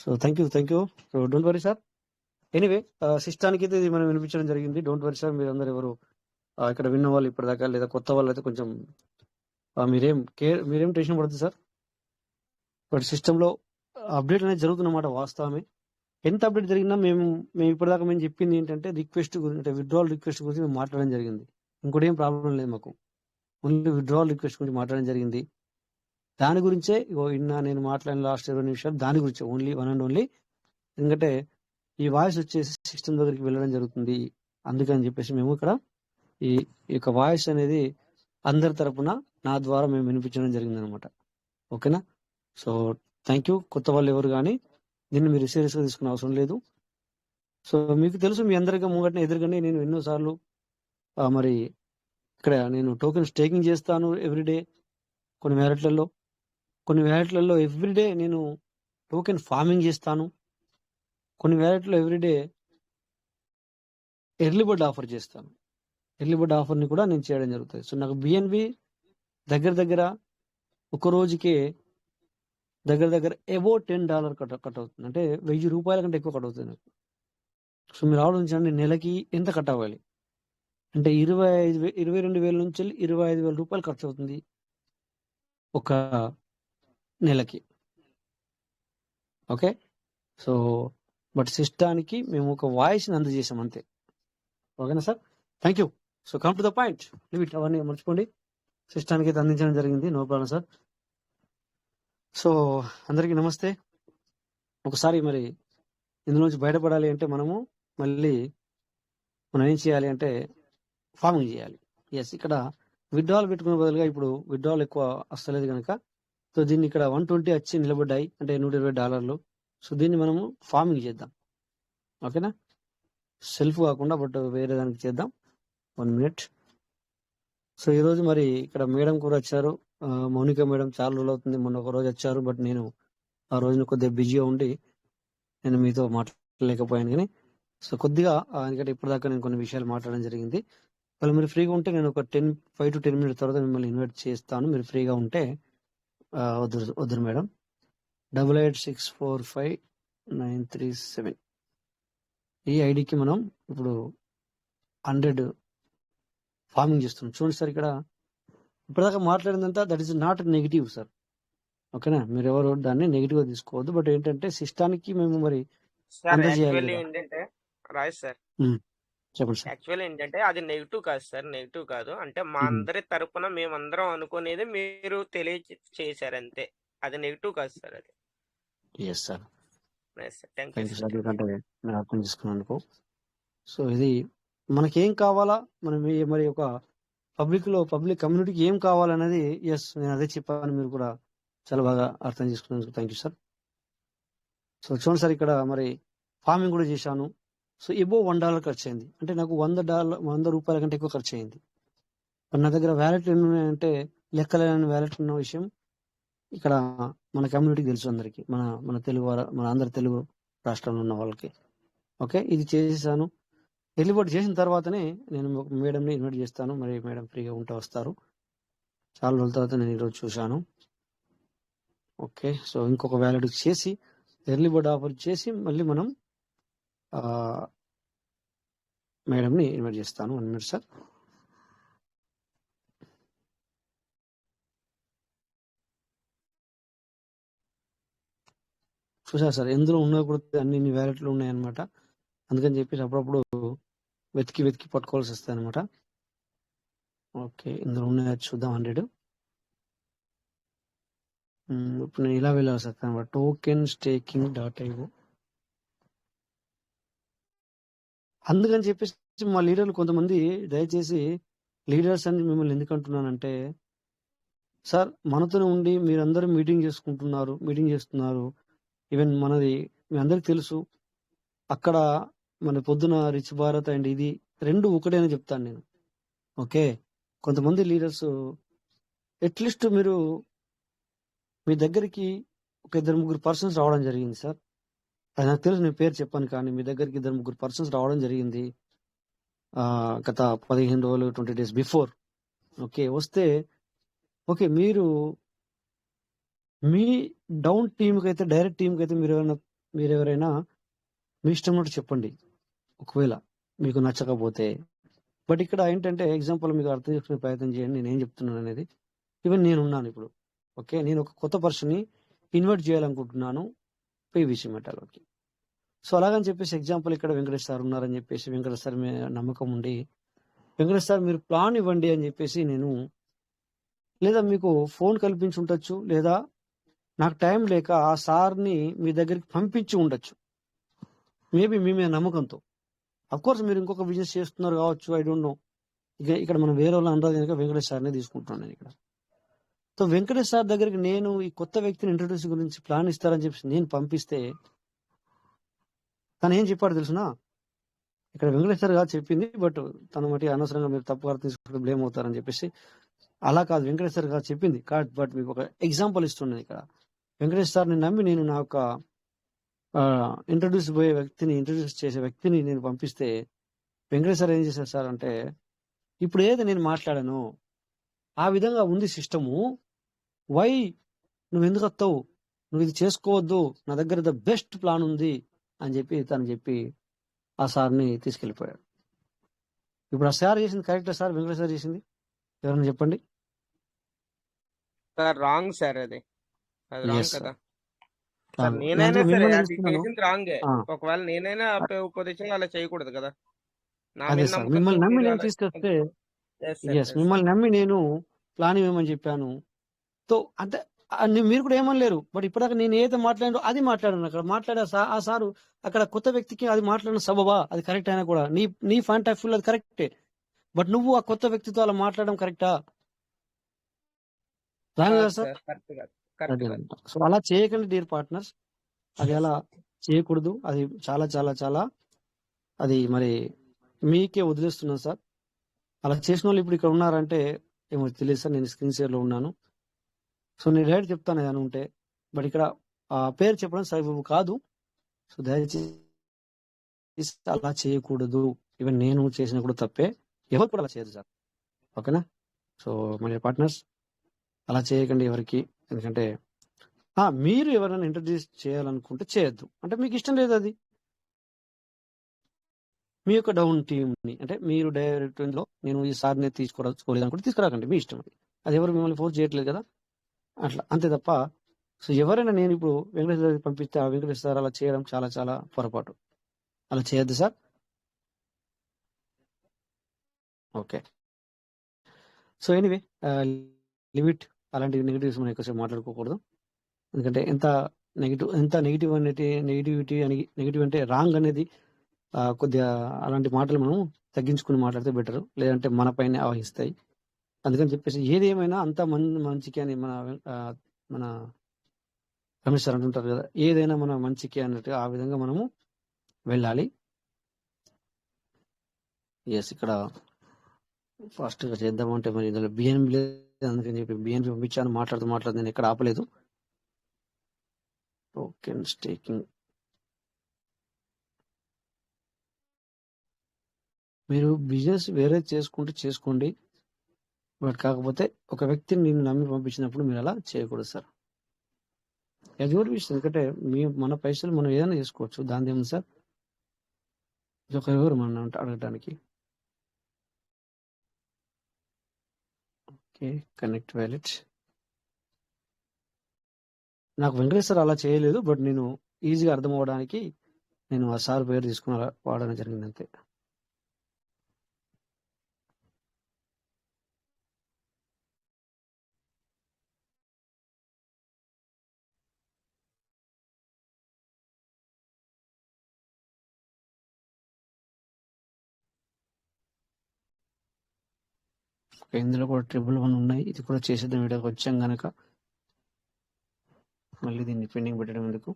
so thank you. So don't worry sir. Anyway, సిస్టానికి అయితే ఇది మనం వినిపించడం జరిగింది. Don't worry sir. మీరు అందరు ఎవరు ఇక్కడ విన్న వాళ్ళు ఇప్పటిదాకా లేదా కొత్త వాళ్ళు అయితే కొంచెం మీరేం టెన్షన్ పడుతుంది సార్. బట్ సిస్టంలో అప్డేట్ అనేది జరుగుతున్నమాట, వాస్తవమే. ఎంత అప్డేట్ జరిగినా మేము ఇప్పటిదాకా మేము చెప్పింది ఏంటంటే రిక్వెస్ట్ గురించి, అంటే విత్డ్రావల్ రిక్వెస్ట్ గురించి మేము మాట్లాడడం జరిగింది. ఇంకోటి ఏం ప్రాబ్లం లేదు మాకు. ఓన్లీ విత్డ్రావల్ రిక్వెస్ట్ గురించి మాట్లాడడం జరిగింది. దాని గురించే నేను మాట్లాడిన లాస్ట్ 20 నిమిషాలు దాని గురించి ఓన్లీ వన్ అండ్ ఓన్లీ. ఎందుకంటే ఈ వాయిస్ వచ్చేసి సిస్టమ్ దగ్గరికి వెళ్ళడం జరుగుతుంది. అందుకని చెప్పేసి మేము ఇక్కడ ఈ యొక్క వాయిస్ అనేది అందరి తరపున నా ద్వారా మేము వినిపించడం జరిగింది అనమాట. ఓకేనా? So thank you. కొత్త వాళ్ళు ఎవరు కానీ దీన్ని మీరు సీరియస్గా తీసుకునే అవసరం లేదు. సో మీకు తెలుసు, మీ అందరికీ ముంగట్నే ఎదురుగానే నేను ఎన్నోసార్లు మరి ఇక్కడ నేను టోకెన్ స్టేకింగ్ చేస్తాను ఎవ్రీడే. కొన్ని వ్యాలెట్లలో ఎవ్రీడే నేను టోకెన్ ఫార్మింగ్ చేస్తాను. కొన్ని వ్యాలెట్లో ఎవ్రీడే ఎర్లీ బర్డ్ ఆఫర్ చేస్తాను. ఎర్లీ బర్డ్ ఆఫర్ని కూడా నేను చేయడం జరుగుతుంది. సో నాకు బిఎన్బి దగ్గర ఒక రోజుకే దగ్గర అబౌట్ $10 కట్ అవుతుంది. అంటే $1000 కంటే ఎక్కువ కట్ అవుతుంది నాకు. సో మీరు ఆలోచించండి, నెలకి ఎంత కట్ అవ్వాలి అంటే 22,000 నుంచి 25,000 రూపాయలు ఖర్చు అవుతుంది ఒక నెలకి. ఓకే, సో బట్ సిస్టానికి మేము ఒక వాయిస్ని అందజేసాం అంతే. ఓకేనా sir? Thank you. So come to the point. Limit అవన్నీ మర్చిపోండి. సిస్టానికి అయితే అందించడం జరిగింది. No problem sir. సో అందరికీ నమస్తే. ఒకసారి మరి ఇందులోంచి బయటపడాలి అంటే మనం ఏం చేయాలి అంటే ఫార్మింగ్ చేయాలి. ఎస్, ఇక్కడ విత్డ్రాల్ పెట్టుకునే బదులుగా ఇప్పుడు విత్డ్రాల్ ఎక్కువ వస్తలేదు కనుక సో దీన్ని ఇక్కడ 120 వచ్చి నిలబడ్డాయి, అంటే $120. సో దీన్ని మనము ఫార్మింగ్ చేద్దాం. ఓకేనా? సెల్ఫ్ కాకుండా బట్ వేరే దానికి చేద్దాం. 1 minute. సో ఈరోజు మరి ఇక్కడ మేడం కూడా వచ్చారు, మౌనిక మేడం. చాలా రోజులు అవుతుంది, మొన్న ఒక రోజు వచ్చారు. బట్ నేను ఆ రోజున కొద్దిగా బిజీగా ఉండి నేను మీతో మాట్లాడలేకపోయాను. కానీ సో కొద్దిగా ఎందుకంటే ఇప్పటిదాకా నేను కొన్ని విషయాలు మాట్లాడడం జరిగింది. వాళ్ళు మీరు ఫ్రీగా ఉంటే నేను ఒక 5 to 10 minutes తర్వాత మిమ్మల్ని ఇన్వైట్ చేస్తాను. మీరు ఫ్రీగా ఉంటే వద్దు మేడం. 88645937 ఈ ఐడికి మనం ఇప్పుడు 100 ఫార్మింగ్ చేస్తున్నాం. చూడండి సార్, ఇక్కడ ఇప్పటిదాకా మాట్లాడిందంతా that is not negative sir. ఓకేనా? మీరు ఎవరు దాన్ని నెగిటివ్ గా తీసుకోవద్దు. బట్ ఏంటంటే సిస్టానికి మేము మరి సార్ అందజేయాలి యాక్చువల్లీ కదా. ఏంటంటే రాజ్ సార్, చెప్పండి సార్. యాక్చువల్లీ ఏంటంటే అది నెగిటివ్ కాదు సార్, నెగిటివ్ కాదు. అంటే మా అందరి తరపున మేమందరం అనుకునేది మీరు తెలియచేశారు అంతే. అది నెగిటివ్ కాదు సార్. అది yes sir, thank you thank you sir. Sir. ఎందుకంటే నేను అర్థం చేసుకున్నందుకు. సో ఇది మనకేం కావాలా, మనం మరి ఒక పబ్లిక్ కమ్యూనిటీకి ఏం కావాలనేది ఎస్ నేను అదే చెప్పాను. మీరు కూడా చాలా బాగా అర్థం చేసుకున్నందుకు థ్యాంక్ యూ సార్. సో చూడండి సార్, ఇక్కడ మరి ఫార్మింగ్ కూడా చేశాను. సో ఎబో $1 ఖర్చు అయింది, అంటే నాకు $100 కంటే ఎక్కువ ఖర్చు అయింది. మరి నా దగ్గర వ్యాలెట్లు ఎన్ని ఉన్నాయంటే లెక్కలేని వ్యాలెట్ ఉన్న విషయం ఇక్కడ మన కమ్యూనిటీకి తెలుసు అందరికి, మన తెలుగు మన అందరి తెలుగు రాష్ట్రంలో ఉన్న వాళ్ళకి. ఓకే, ఇది చేసేసాను. ఎలిబోట్ చేసిన తర్వాతనే నేను మేడంని ఇన్వైట్ చేస్తాను. మరి మేడం ఫ్రీగా ఉంటే వస్తారు. చాలా రోజుల తర్వాత నేను ఈరోజు చూశాను. ఓకే, సో ఇంకొక వ్యాలిడ్ చేసి ఎర్లీ బర్డ్ ఆఫర్ చేసి మళ్ళీ మనం మేడంని ఇన్వైట్ చేస్తాను. 1 minute సార్. చూసారు సార్, ఎందులో ఉన్నాయి కూడా అన్ని వ్యాలెట్లు ఉన్నాయన్నమాట. అందుకని చెప్పేసి అప్పుడప్పుడు వెతికి పట్టుకోవాల్సి వస్తాయి అనమాట. ఓకే, ఇందులో ఉన్నాయి చూద్దాం 100. ఇప్పుడు నేను ఇలా వెళ్ళాల్సి వస్తాను అనమాట. tokenstaking.io. అందుకని చెప్పేసి మా లీడర్లు కొంతమంది, దయచేసి లీడర్స్ అని మిమ్మల్ని ఎందుకు అంటున్నానంటే సార్, మనతోనే ఉండి మీరందరూ మీటింగ్ చేస్తున్నారు. ఈవెన్ మనది మీ అందరికి తెలుసు. అక్కడ మన పొద్దున రిచ్ భారత్ అండ్ ఇది 2 ఒకటే అని చెప్తాను నేను. ఓకే, కొంతమంది లీడర్స్ అట్లీస్ట్ మీరు మీ దగ్గరికి ఒక 2-3 పర్సన్స్ రావడం జరిగింది సార్. అది నాకు తెలుసు, నేను పేరు చెప్పాను. కానీ మీ దగ్గరికి 2-3 పర్సన్స్ రావడం జరిగింది గత 15 రోజులు 20 days బిఫోర్. ఓకే. వస్తే ఓకే. మీరు మీ డౌన్ టీమ్‌కైతే డైరెక్ట్ టీమ్‌కైతే మీరెవరైనా మీ ఇష్టం ఉన్నట్టు చెప్పండి. ఒకవేళ మీకు నచ్చకపోతే. బట్ ఇక్కడ ఏంటంటే ఎగ్జాంపుల్ మీకు అర్థం చేసుకునే ప్రయత్నం చేయండి. నేనేం చెప్తున్నాననేది. ఈవెన్ నేనున్నాను ఇప్పుడు. ఓకే. నేను ఒక కొత్త పర్సన్‌ని ఇన్వైట్ చేయాలనుకుంటున్నాను పీవీసీ మెటాలోకి. సో, అలాగని చెప్పేసి ఎగ్జాంపుల్ ఇక్కడ వెంకటేష్ సార్ ఉన్నారని చెప్పేసి వెంకటేష్ సార్ మీద నమ్మకం ఉండి, వెంకటేష్ సార్ మీరు ప్లాన్ ఇవ్వండి అని చెప్పేసి నేను లేదా మీకు ఫోన్ కల్పించి ఉండొచ్చు. లేదా నాకు టైం లేక ఆ సార్‌ని మీ దగ్గరికి పంపించి ఉండొచ్చు. మేబీ మీ మీద నమ్మకంతో. అఫ్‌కోర్స్ మీరు ఇంకొక బిజినెస్ చేస్తున్నారు కావచ్చు. I don't know. ఇక్కడ మనం వేరే వాళ్ళని అనరాదు గనుక వెంకటేష్ సార్‌నే తీసుకుంటున్నాను నేనిక్కడ. సో, వెంకటేష్ సార్ దగ్గరికి నేను ఈ కొత్త వ్యక్తిని ఇంట్రొడ్యూస్ గురించి ప్లాన్ ఇస్తారని చెప్పేసి నేను పంపిస్తే తనేం చెప్పాడో తెలుసునా? ఇక్కడ వెంకటేష్ సార్ కాదు చెప్పింది. బట్ తను మటి అనవసరంగా మీరు తప్పుగా అర్థం చేసుకుంటే బ్లేమ్ అవుతారని చెప్పేసి అలా కాదు వెంకటేష్ సార్ కాదు చెప్పింది. బట్ మీకు ఒక ఎగ్జాంపుల్ ఇస్తున్నాను ఇక్కడ. వెంకటేష్ సార్‌ని నమ్మి నేను నా యొక్క ఇంట్రొడ్యూస్ చేసే వ్యక్తిని నేను పంపిస్తే వెంకటేష్ సార్ ఏం చేశారు సార్ అంటే, ఇప్పుడు ఏది నేను మాట్లాడానో ఆ విధంగా ఉంది సిస్టము. వై నువ్వెందుకు వస్తావు? నువ్వు ఇది చేసుకోవద్దు. నా దగ్గర ద బెస్ట్ ప్లాన్ ఉంది అని తను చెప్పి ఆ సార్‌ని తీసుకెళ్ళిపోయాడు. ఇప్పుడు ఆ సార్ చేసింది కరెక్టా సార్? వెంకటేష్ సార్ చేసింది? ఎవరైనా చెప్పండి? సార్ రాంగ్ సార్ అది. అది రాంగ్ యెస్ కదా! సార్. సార్ కాదు. నేనైనా అందుకే సరే మిమ్మల్ని అది చెప్తున్నాను. చేసింది రాంగే. ఆ! ఒకవేళ నేనైనా పొజిషన్‌లో అలా చేయకూడదు కదా! నా అదే మీద సార్. నమ్మకంతో మిమ్మల్ని నమ్మి మీరు నేను అలా తీసుకొస్తే yes sir. Yes. Yes sir. మిమ్మల్ని నమ్మి నేను ప్లాన్ ఇవ్వమని చెప్పాను. సో, అంటే మీరు కూడా ఏమనలేరు. బట్ ఇప్పటిదాకా నేను ఏదైతే మాట్లాడానో అది మాట్లాడాను అక్కడ. మాట్లాడే ఆ సారు అక్కడ కొత్త వ్యక్తికి అది మాట్లాడిన సబబా? అది కరెక్ట్ అయినా కూడా. నీ పాయింట్ ఆఫ్ వ్యూలో అది కరెక్టే. బట్ నువ్వు ఆ కొత్త వ్యక్తితో అలా మాట్లాడడం కరెక్టా? రాంగ్ కాదు కదా సార్? సార్. కరెక్ట్ కాదు. కరెక్ట్ కాదు. అదేనంట. సో, అలా చేయకండి డియర్ పార్ట్నర్స్. అది అలా చేయకూడదు. అది చాలా చాలా చాలా అది మరి మీకే వదిలేస్తున్నాను సార్. అలా చేసినోళ్ళు ఇప్పుడు ఇక్కడ ఉన్నారంటే ఏమో తెలీదు సార్. నేను స్క్రీన్ షేర్‌లో ఉన్నాను. సో, నేను డైరెక్ట్ చెప్తాను ఏదైనా ఉంటే. బట్ ఇక్కడ పేరు చెప్పడం సబబు కాదు. సో, దయచేసి అలా చేయకూడదు. ఈవెన్ నేను చేసినా కూడా తప్పే. ఎవరు కూడా అలా చేయరు సార్. ఓకేనా? సో, మై డియర్ పార్ట్నర్స్ అలా చేయకండి ఎవరికీ. ఎందుకంటే మీరు ఎవరైనా ఇంట్రొడ్యూస్ చేయాలనుకుంటే చేయొద్దు. అంటే మీకు ఇష్టం లేదు అది. మీ యొక్క డౌన్ టీమ్‌ని అంటే మీరు డైరెక్ట్ ఇందులో నేను ఈ సార్‌ని తీసుకోలేదనుకుంటే తీసుకురాకండి. మీ ఇష్టం అది. అది ఎవరు మిమ్మల్ని ఫోర్స్ చేయట్లేదు కదా! అట్లా. అంతే తప్ప సో, ఎవరైనా నేను ఇప్పుడు వెంకటేష్ దగ్గరికి పంపిస్తే ఆ వెంకటేష్ సార్ అలా చేయడం చాలా చాలా పొరపాటు. అలా చేయొద్దు sir. Okay. So, anyway leave it. అలాంటి నెగెటివ్స్ మనం ఎక్కువసేపు మాట్లాడుకోకూడదు. ఎందుకంటే ఎంత నెగెటివ్ అంటే రాంగ్ అనేది కొద్దిగా అలాంటి మాటలు మనం తగ్గించుకొని మాట్లాడితే బెటరు. లేదంటే మన పైనే ఆవహిస్తాయి. అందుకని చెప్పేసి ఏది ఏమైనా అంతా మంచికే అని మన రమేష్ సార్ అంటుంటారు కదా! ఏదైనా మన మంచికే అన్నట్టుగా ఆ విధంగా మనము వెళ్ళాలి. యెస్. ఇక్కడ ఫాస్ట్‌గా చేద్దామంటే మరి ఇందులో బిఎన్‌బి లేదు. అందుకని చెప్పి బిఎన్‌బి పంపించాను. మాట్లాడుతూ నేను ఎక్కడ ఆపలేదు. Token staking. మీరు బిజినెస్ వేరే చేసుకుంటే చేసుకోండి. బట్ కాకపోతే ఒక వ్యక్తిని నిన్ను నమ్మి పంపించినప్పుడు మీరు అలా చేయకూడదు సార్. అది కూడా విషయం. ఎందుకంటే మన పైసలు మనం ఏదైనా చేసుకోవచ్చు. దానిదేముంది సార్? ఎవరు మనం అడగటానికి. ఓకే. Connect wallet. నాకు వెంకటేష్ సార్ అలా చేయలేదు. బట్ నేను ఈజీగా అర్థం అవ్వడానికి నేను ఆ సార్ పేరు తీసుకొని అలా వాడడం జరిగింది అంతే. ఇందులో కూడా 111 ఉన్నాయి. ఇది కూడా చేసేద్దాం వీడియోకి వచ్చాం గనక. మళ్ళీ దీన్ని పెండింగ్ పెట్టడం ఎందుకు?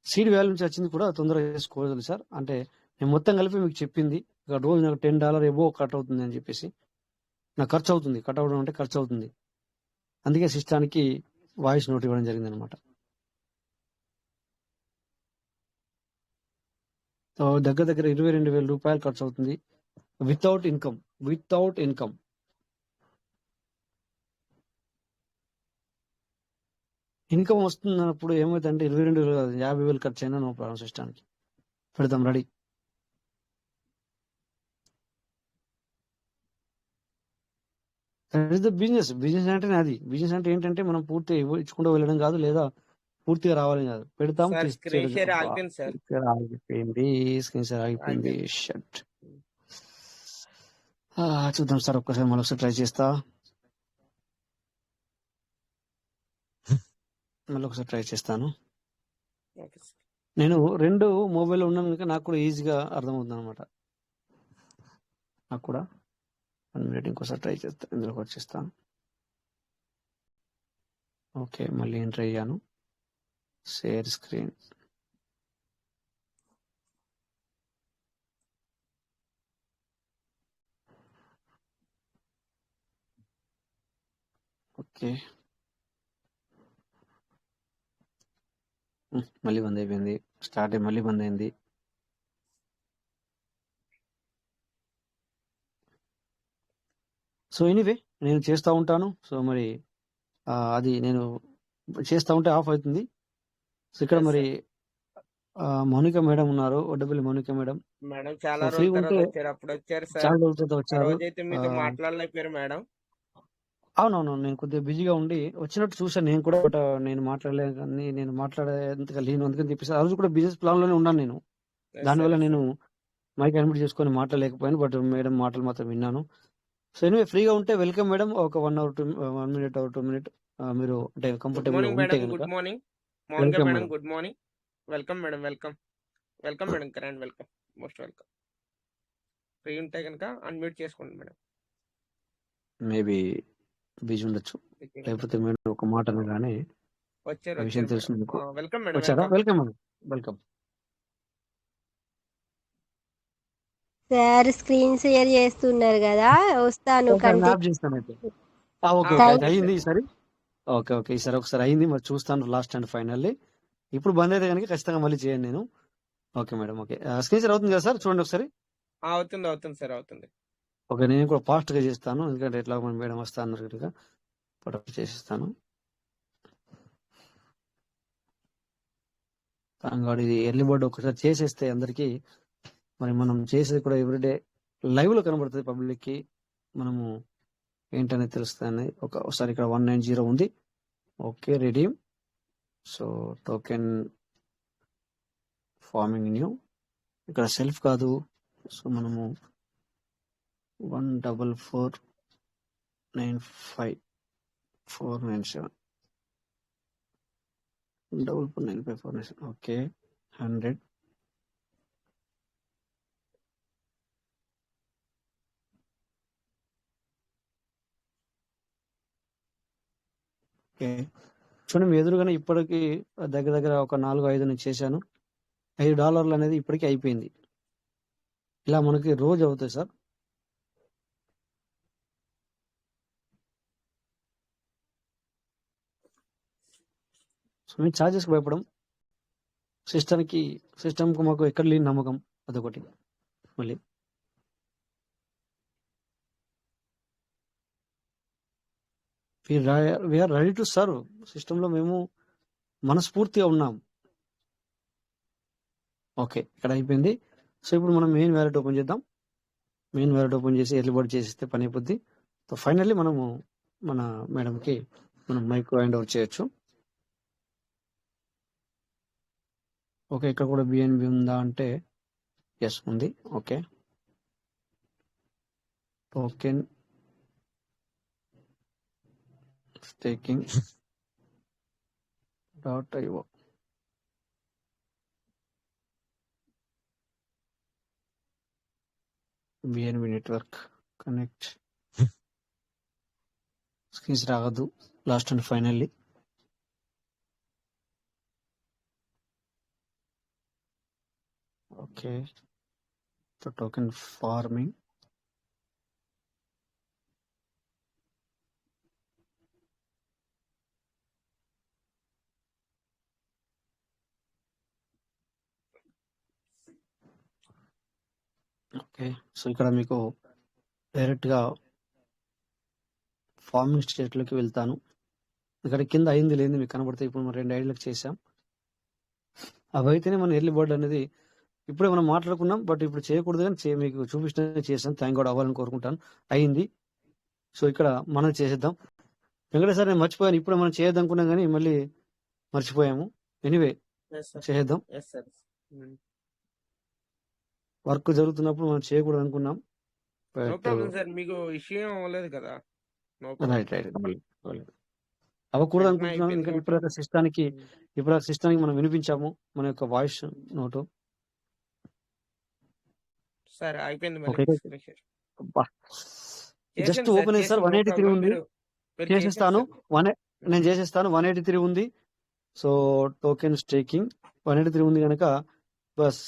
సీడ్ వాల్యూ నుంచి వచ్చింది కూడా తొందరగా చేసుకోవాలి సార్. అంటే నేను మొత్తం కలిపి మీకు చెప్పింది. ఇక రోజు నాకు $10 ఎబో కట్ అవుతుంది అని చెప్పేసి. నాకు ఖర్చు అవుతుంది. కట్ అవ్వడం అంటే ఖర్చు అవుతుంది. అందుకే సిస్టానికి వాయిస్ నోట్ ఇవ్వడం జరిగిందనమాట. సో, దగ్గర దగ్గర ₹22,000 ఖర్చు అవుతుంది. Without income. ఇన్కమ్ వస్తున్నప్పుడు ఏమైందంటే 22,000 కాదు 50,000 ఖర్చు అయినా నో ప్రాబ్లం సిస్టానికి పెడతాం ready. That is the business. Business అంటే అది. బిజినెస్ అంటే ఏంటంటే మనం పూర్తిగా ఇచ్చుకుంటూ వెళ్ళడం కాదు, లేదా పూర్తిగా రావాలని కాదు. పెడతాం సార్ స్క్రీన్ షేర్ అబ్బా ఆగిపోయింది సార్. ఇక్కడ ఆగిపోయింది, స్క్రీన్ షేర్ ఆగిపోయింది. ఆగిపోయింది. షట్. చూద్దాం సార్, ఒక్కసారి మళ్ళీ ట్రై చేస్తా. మళ్ళీ ఒకసారి ట్రై చేస్తాను. Okay sir. నేను 2 మొబైల్ ఉన్నాను కనుక నాకు కూడా ఈజీగా అర్థమవుతుంది అనమాట. నాకు కూడా 1 మినిట్ ఇంకోసారి ట్రై చేస్తాను. ఇందులోకి వచ్చేస్తాను. ఓకే, మళ్ళీ ఎంటర్ అయ్యాను. Share screen. ఓకే, మళ్ళీ బంద్ అయిపోయింది. స్టార్ట్ అయ్యి మళ్ళీ బంద్ అయింది. సో ఎనీవే నేను చేస్తూ ఉంటాను. సో మరి అది నేను చేస్తూ ఉంటే ఆఫ్ అవుతుంది. సో ఇక్కడ ఎస్ మరి సార్. మౌనిక మేడం ఉన్నారు, Oddapalli Mounika madam. Madam so చాలా రోజుల ఫ్రీగా ఉంటే తర్వాత వచ్చారు. అప్పుడు వచ్చారు సార్. చాలా రోజుల తర్వాత ఆ వచ్చారు. రోజైతే మీతో మాట్లాడలేకపోయారు మేడం. అవునవును, నేను కొద్దిగా బిజీగా ఉండి వచ్చినట్టు చూసాను. నేను కూడా బట్ నేను మాట్లాడలేదు, కానీ నేను మాట్లాడేంతగా లేను. అందుకని చెప్పేసి ఆ రోజు కూడా బిజినెస్ ప్లాన్ లోనే ఉన్నాను నేను. ఎస్ దానివల్ల సార్. నేను మైక్ అడ్మిట్ చేసుకొని మాట్లాడలేకపోయాను, బట్ మేడం మాటలు మాత్రం విన్నాను. సో ఎనివే ఫ్రీగా ఉంటే వెల్కమ్ మేడం. ఒక 1 మినిట్ ఆర్ 2 మినిట్ మీరు అంటే గుడ్ కంఫర్టబుల్ గా మార్నింగ్ ఉంటే మేడం. కనుక good morning Mounika welcome madam. Madam. Good morning. Welcome madam. Welcome. Welcome madam. Current welcome. Most welcome. Free ఉంటే కనుక అన్మ్యూట్ చేసుకోండి మేడం. మేబీ బిజీ ఉండొచ్చు, లేకపోతే మేడం ఒక మాట అనగానే వచ్చారు ఆ విషయం వచ్చారు తెలుసు మేడం. మీకు. Welcome madam. వచ్చారా? Welcome. Welcome madam. Welcome. Sir screen share చేస్తున్నారు కదా, వస్తాను ఒకసారి మ్యాప్ చేస్తాను అయితే. ఓకే ఓకే, అయితే ఓకే అయ్యింది సార్. ఈసారి. ఓకే ఓకే, ఈసారి ఒకసారి అయ్యింది. మరి చూస్తాను లాస్ట్ అండ్ ఫైనల్లీ. ఇప్పుడు బంద్ అయితే కనుక ఖచ్చితంగా మళ్ళీ చేయండి నేను. Okay madam. Okay, screen share అవుతుంది కదా సార్? చూడండి ఒకసారి. అవుతుంది అవుతుంది సార్. అవుతుంది. ఓకే, నేను కూడా ఫాస్ట్ గా చేస్తాను, ఎందుకంటే ఎట్లా మన మేడం వస్తా అన్నారు కనుక ఫటాఫట్ చేసేస్తాను. తాంగాడు ఇది ఎర్లీ బర్డ్ ఒకసారి చేసేస్తే అందరికి మరి మనం చేసేది కూడా ఎవ్రీడే లైవ్ లో కనబడుతుంది పబ్లిక్ కి. మనము ఏంటనేది తెలుస్తుంది. ఒకసారి ఇక్కడ 190 ఉంది. Okay, redeem. So token farming new, ఇక్కడ సెల్ఫ్ కాదు. సో మనము 14495,497 14495,497. ఓకే, 100. ఓకే, చూడండి మీ ఎదురుగానే ఇప్పటికి దగ్గర దగ్గర ఒక 4-5 నేను చేశాను. $5 అనేది ఇప్పటికీ అయిపోయింది. ఇలా మనకి రోజు అవుతాయి సార్. సో మేము ఛార్జెస్కి భయపడం, సిస్టమ్కి మాకు ఎక్కడ లేని నమ్మకం, అదొకటి. మళ్ళీ వీఆర్ రెడీ టు సర్వ్. సిస్టంలో మేము మనస్ఫూర్తిగా ఉన్నాం. ఓకే, ఇక్కడ అయిపోయింది. సో ఇప్పుడు మనం మెయిన్ వ్యాలెట్ ఓపెన్ చేద్దాం. మెయిన్ వ్యాలెట్ ఓపెన్ చేసి ఎర్లీ బర్డ్ చేసేస్తే పని అయిపోద్ది. సో ఫైనల్లీ మనము మన మేడంకి మనం మైక్ హ్యాండ్ ఓవర్ చేయొచ్చు. ఓకే, ఇక్కడ కూడా బిఎన్బి ఉందా అంటే ఎస్ ఉంది. Okay, token staking .io. BNB network connect. Screens రాగదు last and finally. Okay, so token farming. Okay, so ఇక్కడ మీకు డైరెక్ట్ గా ఫార్మింగ్ స్టేట్ లోకి వెళ్తాను. ఇక్కడ కింద అయింది లేని మీకు కనబడతాయి. ఇప్పుడు మనం 2 ఐడీలకు చేసాం. అవి అయితేనే మన ఎర్లీ బర్డ్ అనేది ఇప్పుడే మనం మాట్లాడుకున్నాం. బట్ ఇప్పుడు చేయకూడదు కానీ మీకు చూపించడానికి చేసాం. థ్యాంక్ గాడ్ అవ్వాలని కోరుకుంటాను. అయింది. సో ఇక్కడ మనం చేసేద్దాం. వెంకటేష్ సార్ నేను మర్చిపోయాను. ఇప్పుడే మనం చేయొద్దు అనుకున్నాం కానీ మళ్ళీ మర్చిపోయాము. ఎనీవే ఎస్ సార్ చేసేద్దాం. ఎస్ సార్ వర్క్ జరుగుతున్నప్పుడు మనం చేయకూడదు అనుకున్నాం. No but problem sir. మీకు ఇష్యూ ఏం అవ్వలేదు కదా. No problem. రైట్ రైట్ అవ్వకూడదు వెంటనే అనుకుంటున్నాను. అయిపోయింది ఎందుకంటే కాబట్టి ఇప్పుడు ఆ సిస్టానికి మనం వినిపించాము మన యొక్క వాయిస్ నోటు. సరే అయిపోయింది మరి. ఓకే జస్ట్ చేసాను సార్ ఓపెన్ అయ్యి సార్ చేసాను. No 183 problem. ఉంది. మీరు చేసేస్తాను. చేసేస్తారు. నేను చేసేస్తాను. 183 ఉంది. సో టోకెన్ స్టేకింగ్ 183 ఉంది కనుక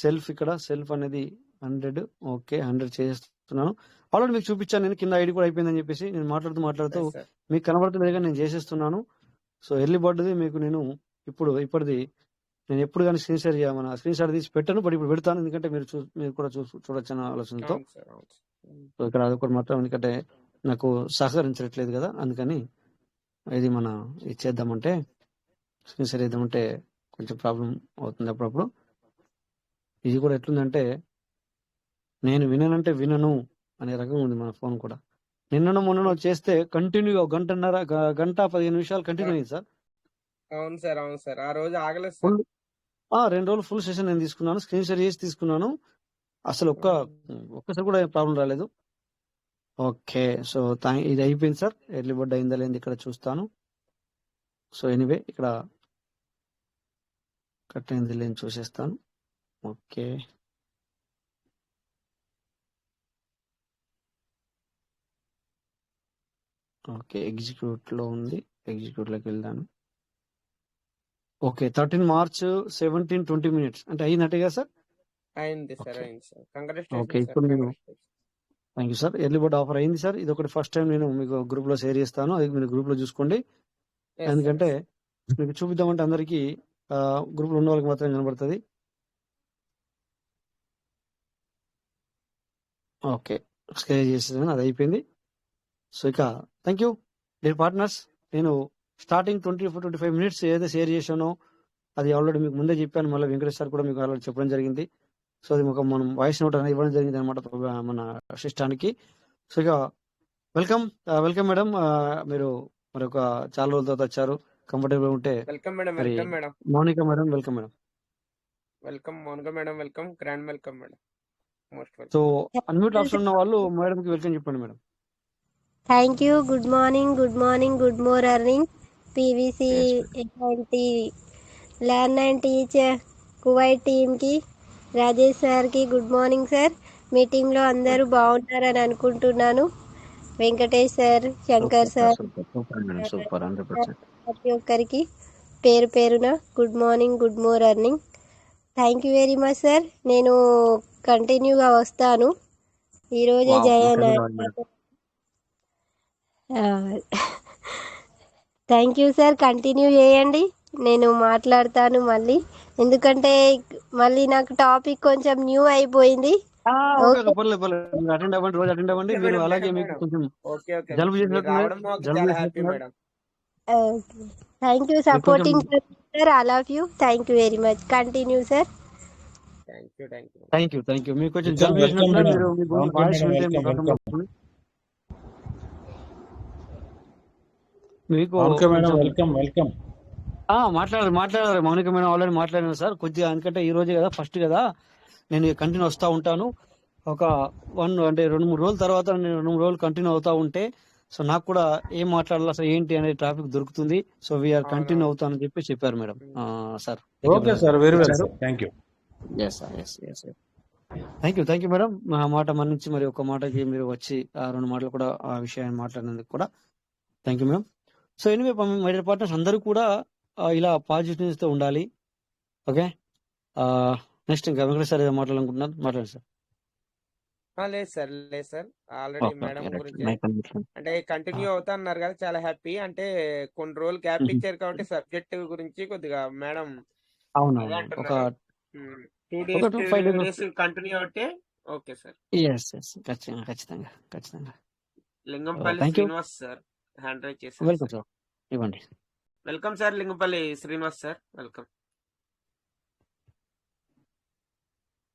సెల్ఫ్ ఇక్కడ సెల్ఫ్ అనేది 100. ఓకే 100 చేసేస్తున్నాను. ఆల్రెడీ మీకు చూపించాను నేను కింద ఐడి కూడా అయిపోయిందని చెప్పేసి. నేను మాట్లాడుతూ ఎస్ సార్ మీకు కనబడుతుంది కానీ నేను చేసేస్తున్నాను. సో ఎర్లీ బర్డ్ది మీకు నేను ఇప్పటిది నేను ఎప్పుడు కానీ స్క్రీన్ షాట్ తీసి పెట్టను. బట్ ఇప్పుడు పెడతాను. ఎందుకంటే మీరు కూడా చూడొచ్చు అన్న ఆలోచనతో. అవును సార్ అవును సార్. సో ఇక్కడ అదొకటి మాత్రం ఎందుకంటే నాకు సహకరించట్లేదు కదా, అందుకని ఇది ఇది చేద్దామంటే స్క్రీన్ షాట్ చేద్దామంటే కొంచెం ప్రాబ్లం అవుతుంది అప్పుడప్పుడు. ఇది కూడా ఎట్లుందంటే నేను విననంటే వినను అనే రకం ఉంది మన ఫోన్ కూడా. నిన్ననో మొన్ననో చేస్తే కంటిన్యూగా గంట 15 నిమిషాలు కంటిన్యూ అయింది సార్. అవును సార్ అవును సార్. ఆ రోజు ఆగలేదు సార్. ఫుల్ 2 రోజులు ఫుల్ సెషన్ నేను తీసుకున్నాను. స్క్రీన్ షాట్ చేసి తీసుకున్నాను. అసలు ఒక్కసారి కూడా ప్రాబ్లం రాలేదు. ఓకే సో ఇది అయిపోయింది సార్. ఎర్లీ బర్డ్ అయిందా లేని ఇక్కడ చూస్తాను. సో ఎనీవే ఇక్కడ కట్ అయింది లేని చూసేస్తాను. ఓకే ఓకే ఎగ్జిక్యూట్ లో ఉంది. ఎగ్జిక్యూట్ లోకి వెళ్దాను. ఓకే 13 మార్చ్ 17:20 minutes అంటే అయిందంటే కదా సార్. అయింది సార్ ఓకే అయింది సార్. Okay congratulation sir. ఇప్పుడు నేను congratulation. Thank you sir. Early bird offer అయింది సార్. ఇది ఒకటి ఫస్ట్ టైం నేను మీకు గ్రూప్ లో షేర్ చేస్తాను. అది మీరు గ్రూప్ లో చూసుకోండి. ఎస్ సార్ ఎందుకంటే ఎస్. మీకు చూపిద్దామంటే అందరికి గ్రూప్ లో ఉన్న వాళ్ళకి మాత్రం కనబడుతుంది. ఓకే షేర్ చేసేసాను. అది అయిపోయింది. సో ఇక థ్యాంక్ యూ డియర్ పార్ట్నర్స్. నేను స్టార్టింగ్ 24-25 minutes ఏదైతే షేర్ చేశానో అది ఆల్రెడీ మీకు ముందే చెప్పాను. మళ్ళీ వెంకటేష్ సార్ కూడా మీకు ఆల్రెడీ చెప్పడం జరిగింది. సో అది మనం వాయిస్ నోట్ అనేది ఇవ్వడం జరిగింది అనమాట మన సిస్టానికి. సో ఇక వెల్కమ్ మేడం. మీరు మరి ఒక చాలా రోజుల తర్వాత వచ్చారు. కంఫర్టబుల్ ఉంటే వెల్కమ్ మేడం. మరి welcome madam. Mounika madam welcome madam. Welcome Mounika madam. Welcome. Grand welcome madam. Most welcome. So unmute option ఉన్న వాళ్ళు మేడంకి వెల్కమ్ చెప్పండి madam. Thank you. Good morning, good morning PVC yes madam. Learn and teach Kuwait టీమ్కి, రాజేష్ సార్కి good morning sir. మీటింగ్లో అందరూ బాగున్నారని అనుకుంటున్నాను. Venkatesh sir, Shankar sir, super madam. Super 100%. ప్రతి ఒక్కరికి పేరు పేరున good morning. Thank you very much sir. నేను కంటిన్యూగా వస్తాను. ఈరోజే వావ్ జాయిన్ ధన్యవాదాలు madam. Thank you sir. Continue చేయండి. నేను మాట్లాడతాను మళ్ళీ, ఎందుకంటే మళ్ళీ నాకు టాపిక్ కొంచెం న్యూ అయిపోయింది. ఓకే ఓకే పర్లేదు మీరు అటెండ్ అవ్వండి. రోజు అటెండ్ అవ్వండి. ఓకే మీరు మేడం. అలాగే మేడం మీకు మేడం. కొంచెం ఓకే ఓకే. జలుబు మీరు చేసినట్టున్నారు. రావడం మాకు చాలా హ్యాపీ మేడం. థ్యాంక్ యూ మీకు కొంచెం supporting sir. I love you. Thank you very much. Continue sir. Thank you thank you. Thank you మీకు కొంచెం వెల్కమ్ జలుబు వెల్కమ్ చేసినట్టున్నారు. మేడం. మీరు మీ మౌనిక వాయిస్ మేడం వింటే వెల్కమ్ మీకు వెల్కమ్. అర్థమవుతుంది. మీకు మౌనిక మేడం కొంచెం వెల్కమ్ వెల్కమ్. మాట్లాడారు మౌనిక మేడం ఆల్రెడీ మాట్లాడాను సార్. కొద్దిగా ఎందుకంటే ఈ రోజే కదా ఫస్ట్ కదా, నేను కంటిన్యూ వస్తూ ఉంటాను. ఒక 2-3 రోజుల తర్వాత నేను 2-3 రోజులు కంటిన్యూ అవుతా ఉంటే సో నాకు కూడా ఏం మాట్లాడాలి అసలు ఏంటి అనే టాపిక్ దొరుకుతుంది. సో వీఆర్ కంటిన్యూ అవునవును. అవుతానని చెప్పారు madam sir. Okay sir, very well వచ్చారు. Sir. Thank you. Thank you madam. మా మాట మన్నించి మరి ఒక మాటకి మీరు వచ్చి 2 మాటలు కూడా ఆ విషయాన్ని మాట్లాడినందుకు కూడా thank you madam. So anyway my dear partners అందరూ కూడా ఇలా పాజిటివ్నెస్ తో ఉండాలి. ఓకే నెక్స్ట్ ఇంకా వెంకటేష్ సార్ ఏదో మాట్లాడాలనుకుంటున్నారు, మాట్లాడండి సార్. లేదు సార్. ఆల్రెడీ మేడం గురించి అంటే కంటిన్యూ అవుతా అన్నారు కదా, చాలా హ్యాపీ. అంటే కొన్ని రోజులు గ్యాప్ ఇచ్చారు కాబట్టి సబ్జెక్ట్ గురించి కొద్దిగా మేడం అదే అవునవును ఒక అంటున్నారు. 2 ఒక days 5 days డేస్ కంటిన్యూ అవుతే ఓకే సార్. ఖచ్చితంగా Lingampalli thank you. Srinivas sir hand raise చేశారు వెల్కమ్ సార్. సార్. ఇవ్వండి. Welcome sir Lingapalli Srinivas sir, welcome.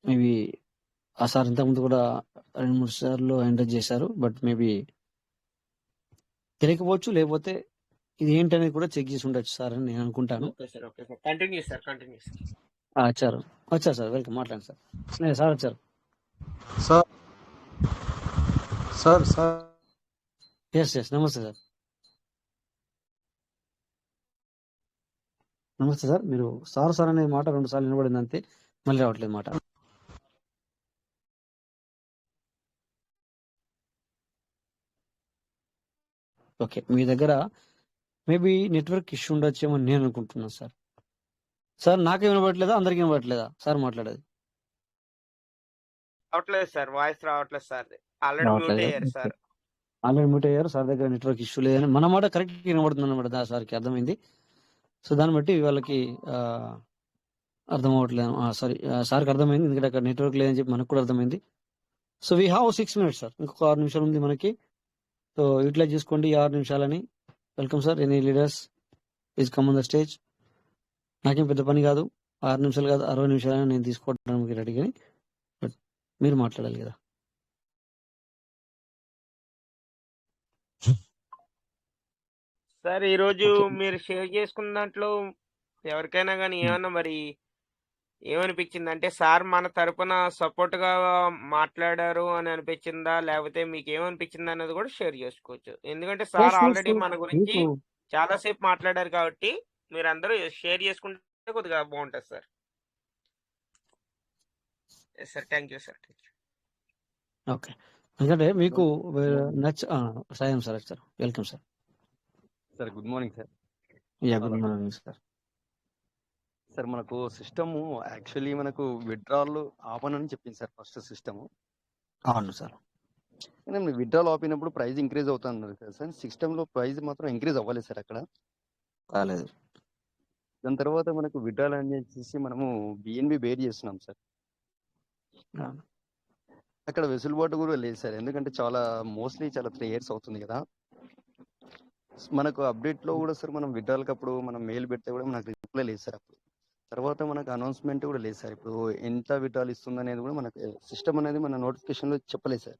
Maybe ఆ సార్ ఇంతకుముందు కూడా 2-3 సార్లు ఎంటర్ చేశారు. బట్ మేబీ తెలియకపోవచ్చు, లేకపోతే ఇది ఏంటనేది కూడా చెక్ చేసి ఉండొచ్చు సార్ అని నేను అనుకుంటాను. Okay sir, okay sir, continue sir, continue sir. వచ్చారు సార్, వెల్కమ్, మాట్లాడండి సార్. సార్ వచ్చారు. సార్ సార్ సార్ ఎస్ నమస్తే సార్. నమస్తే సార్. మీరు సార్ అనే మాట 2 సార్లు వినబడింది అంతే, మళ్ళీ రావట్లేదు మాట. ఓకే, మీ దగ్గర మేబీ నెట్వర్క్ ఇష్యూ ఉండొచ్చేమో అని నేను అనుకుంటున్నాను సార్. సార్ నాకే వినబడట్లేదా, అందరికీ వినబడట్లేదా సార్ మాట్లాడేది? రావట్లేదు సార్, వాయిస్ రావట్లేదు సార్, ఆల్రెడీ మ్యూట్ రావట్లేదు. అయ్యారు సార్. ఆల్రెడీ మ్యూట్ అయ్యారు సార్. దగ్గర నెట్వర్క్ ఇష్యూ లేదని మన మాట కరెక్ట్ వినబడుతుంది అనమాట సార్కి అర్థమైంది. సో దాన్ని బట్టి వాళ్ళకి అర్థం అవ్వట్లేదు. సారీ, సార్కి అర్థమైంది, ఎందుకంటే అక్కడ నెట్వర్క్ లేదని చెప్పి మనకు కూడా అర్థమైంది. So we have 6 minutes sir, ఇంకొక 6 నిమిషాలు ఉంది మనకి. సో యూటిలైజ్ చేసుకోండి ఈ 6 నిమిషాలని. Welcome sir. Any leaders please come on the stage. నాకేం పెద్ద పని కాదు, 6 నిమిషాలు కాదు 60 నిమిషాలని నేను తీసుకోవడానికి రెడీ, కానీ బట్ మీరు మాట్లాడాలి కదా. సార్ ఈరోజు ఓకే. మీరు షేర్ చేసుకున్న దాంట్లో ఎవరికైనా కానీ ఏమన్నా మరి ఏమనిపించింది అంటే, సార్ మన తరపున సపోర్ట్ గా మాట్లాడారు అని అనిపించిందా, లేకపోతే మీకు ఏమనిపించింది అన్నది కూడా షేర్ చేసుకోవచ్చు. ఎందుకంటే సార్ ఆల్రెడీ మన గురించి మీకు చాలా సేపు మాట్లాడారు కాబట్టి మీరందరూ షేర్ చేసుకుంటే కొద్దిగా బాగుంటుంది sir. Sir thank you sir. Okay, ఎందుకంటే మీకు సాయం సార్ వచ్చారు. Welcome sir. Sir good morning sir. Good morning sir. Sir మనకు సిస్టమ్ యాక్చువల్లీ మనకు విత్డ్రాల్ ఆపనని చెప్పింది సార్ ఫస్ట్ సిస్టమ్. అవును సార్. కానీ విత్డ్రాల్ ఆపినప్పుడు ప్రైస్ ఇంక్రీజ్ అవుతుంది కదా సార్, సిస్టమ్ లో ప్రైస్ మాత్రం ఇంక్రీజ్ అవ్వలేదు సార్ అక్కడ. కాలేదు. దాని తర్వాత మనకు విత్డ్రాల్ అని చేసి మనము బిఎన్బి బేర్ చేస్తున్నాం సార్. అవును. అక్కడ వెసులుబాటు కూడా లేదు సార్, ఎందుకంటే చాలా 3 years అవుతుంది కదా. మనకు అప్డేట్ లో కూడా సార్ మనం విత్డ్రాల్ అప్పుడు మనం మెయిల్ పెడితే కూడా మనకు రిప్లై లేదు సార్. అప్పుడు తర్వాత మనకు అనౌన్స్మెంట్ కూడా లేదు సార్. ఇప్పుడు ఎంత విత్డ్రాల్ ఇస్తుంది అనేది కూడా మనకు సిస్టమ్ అనేది మన నోటిఫికేషన్ లో చెప్పలేదు సార్.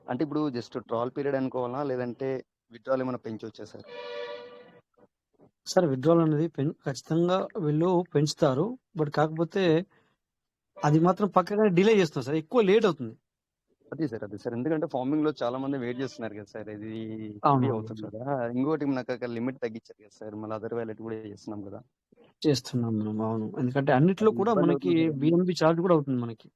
అంటే ఇప్పుడు జస్ట్ ట్రయల్ పీరియడ్ అనుకోవాలా, లేదంటే విత్డ్రాల్ ఏమైనా పెంచొచ్చా సార్? సార్ విత్డ్రాల్ అనేది ఖచ్చితంగా వీళ్ళు పెంచుతారు, బట్ కాకపోతే అది మాత్రం పక్కగా డిలే చేస్తున్నారు సార్, ఎక్కువ లేట్ అవుతుంది. అదే సార్ ఎందుకంటే ఫార్మింగ్ లో చాలా మంది వెయిట్ చేస్తున్నారు కదా సార్, ఇది అవును, అవుతుంది కదా. ఇంకోటి మనకు అక్కడ లిమిట్ తగ్గించారు కదా సార్, మళ్ళీ అదర్ వ్యాలెట్ కూడా చేస్తున్నాం కదా. చేస్తున్నాం మనం. అవును, ఎందుకంటే అన్నిట్లో అది కూడా ఇబ్బంది మనకి అవుతుంది కదా. బిఎన్బి చార్జ్ కూడా అవుతుంది మనకి.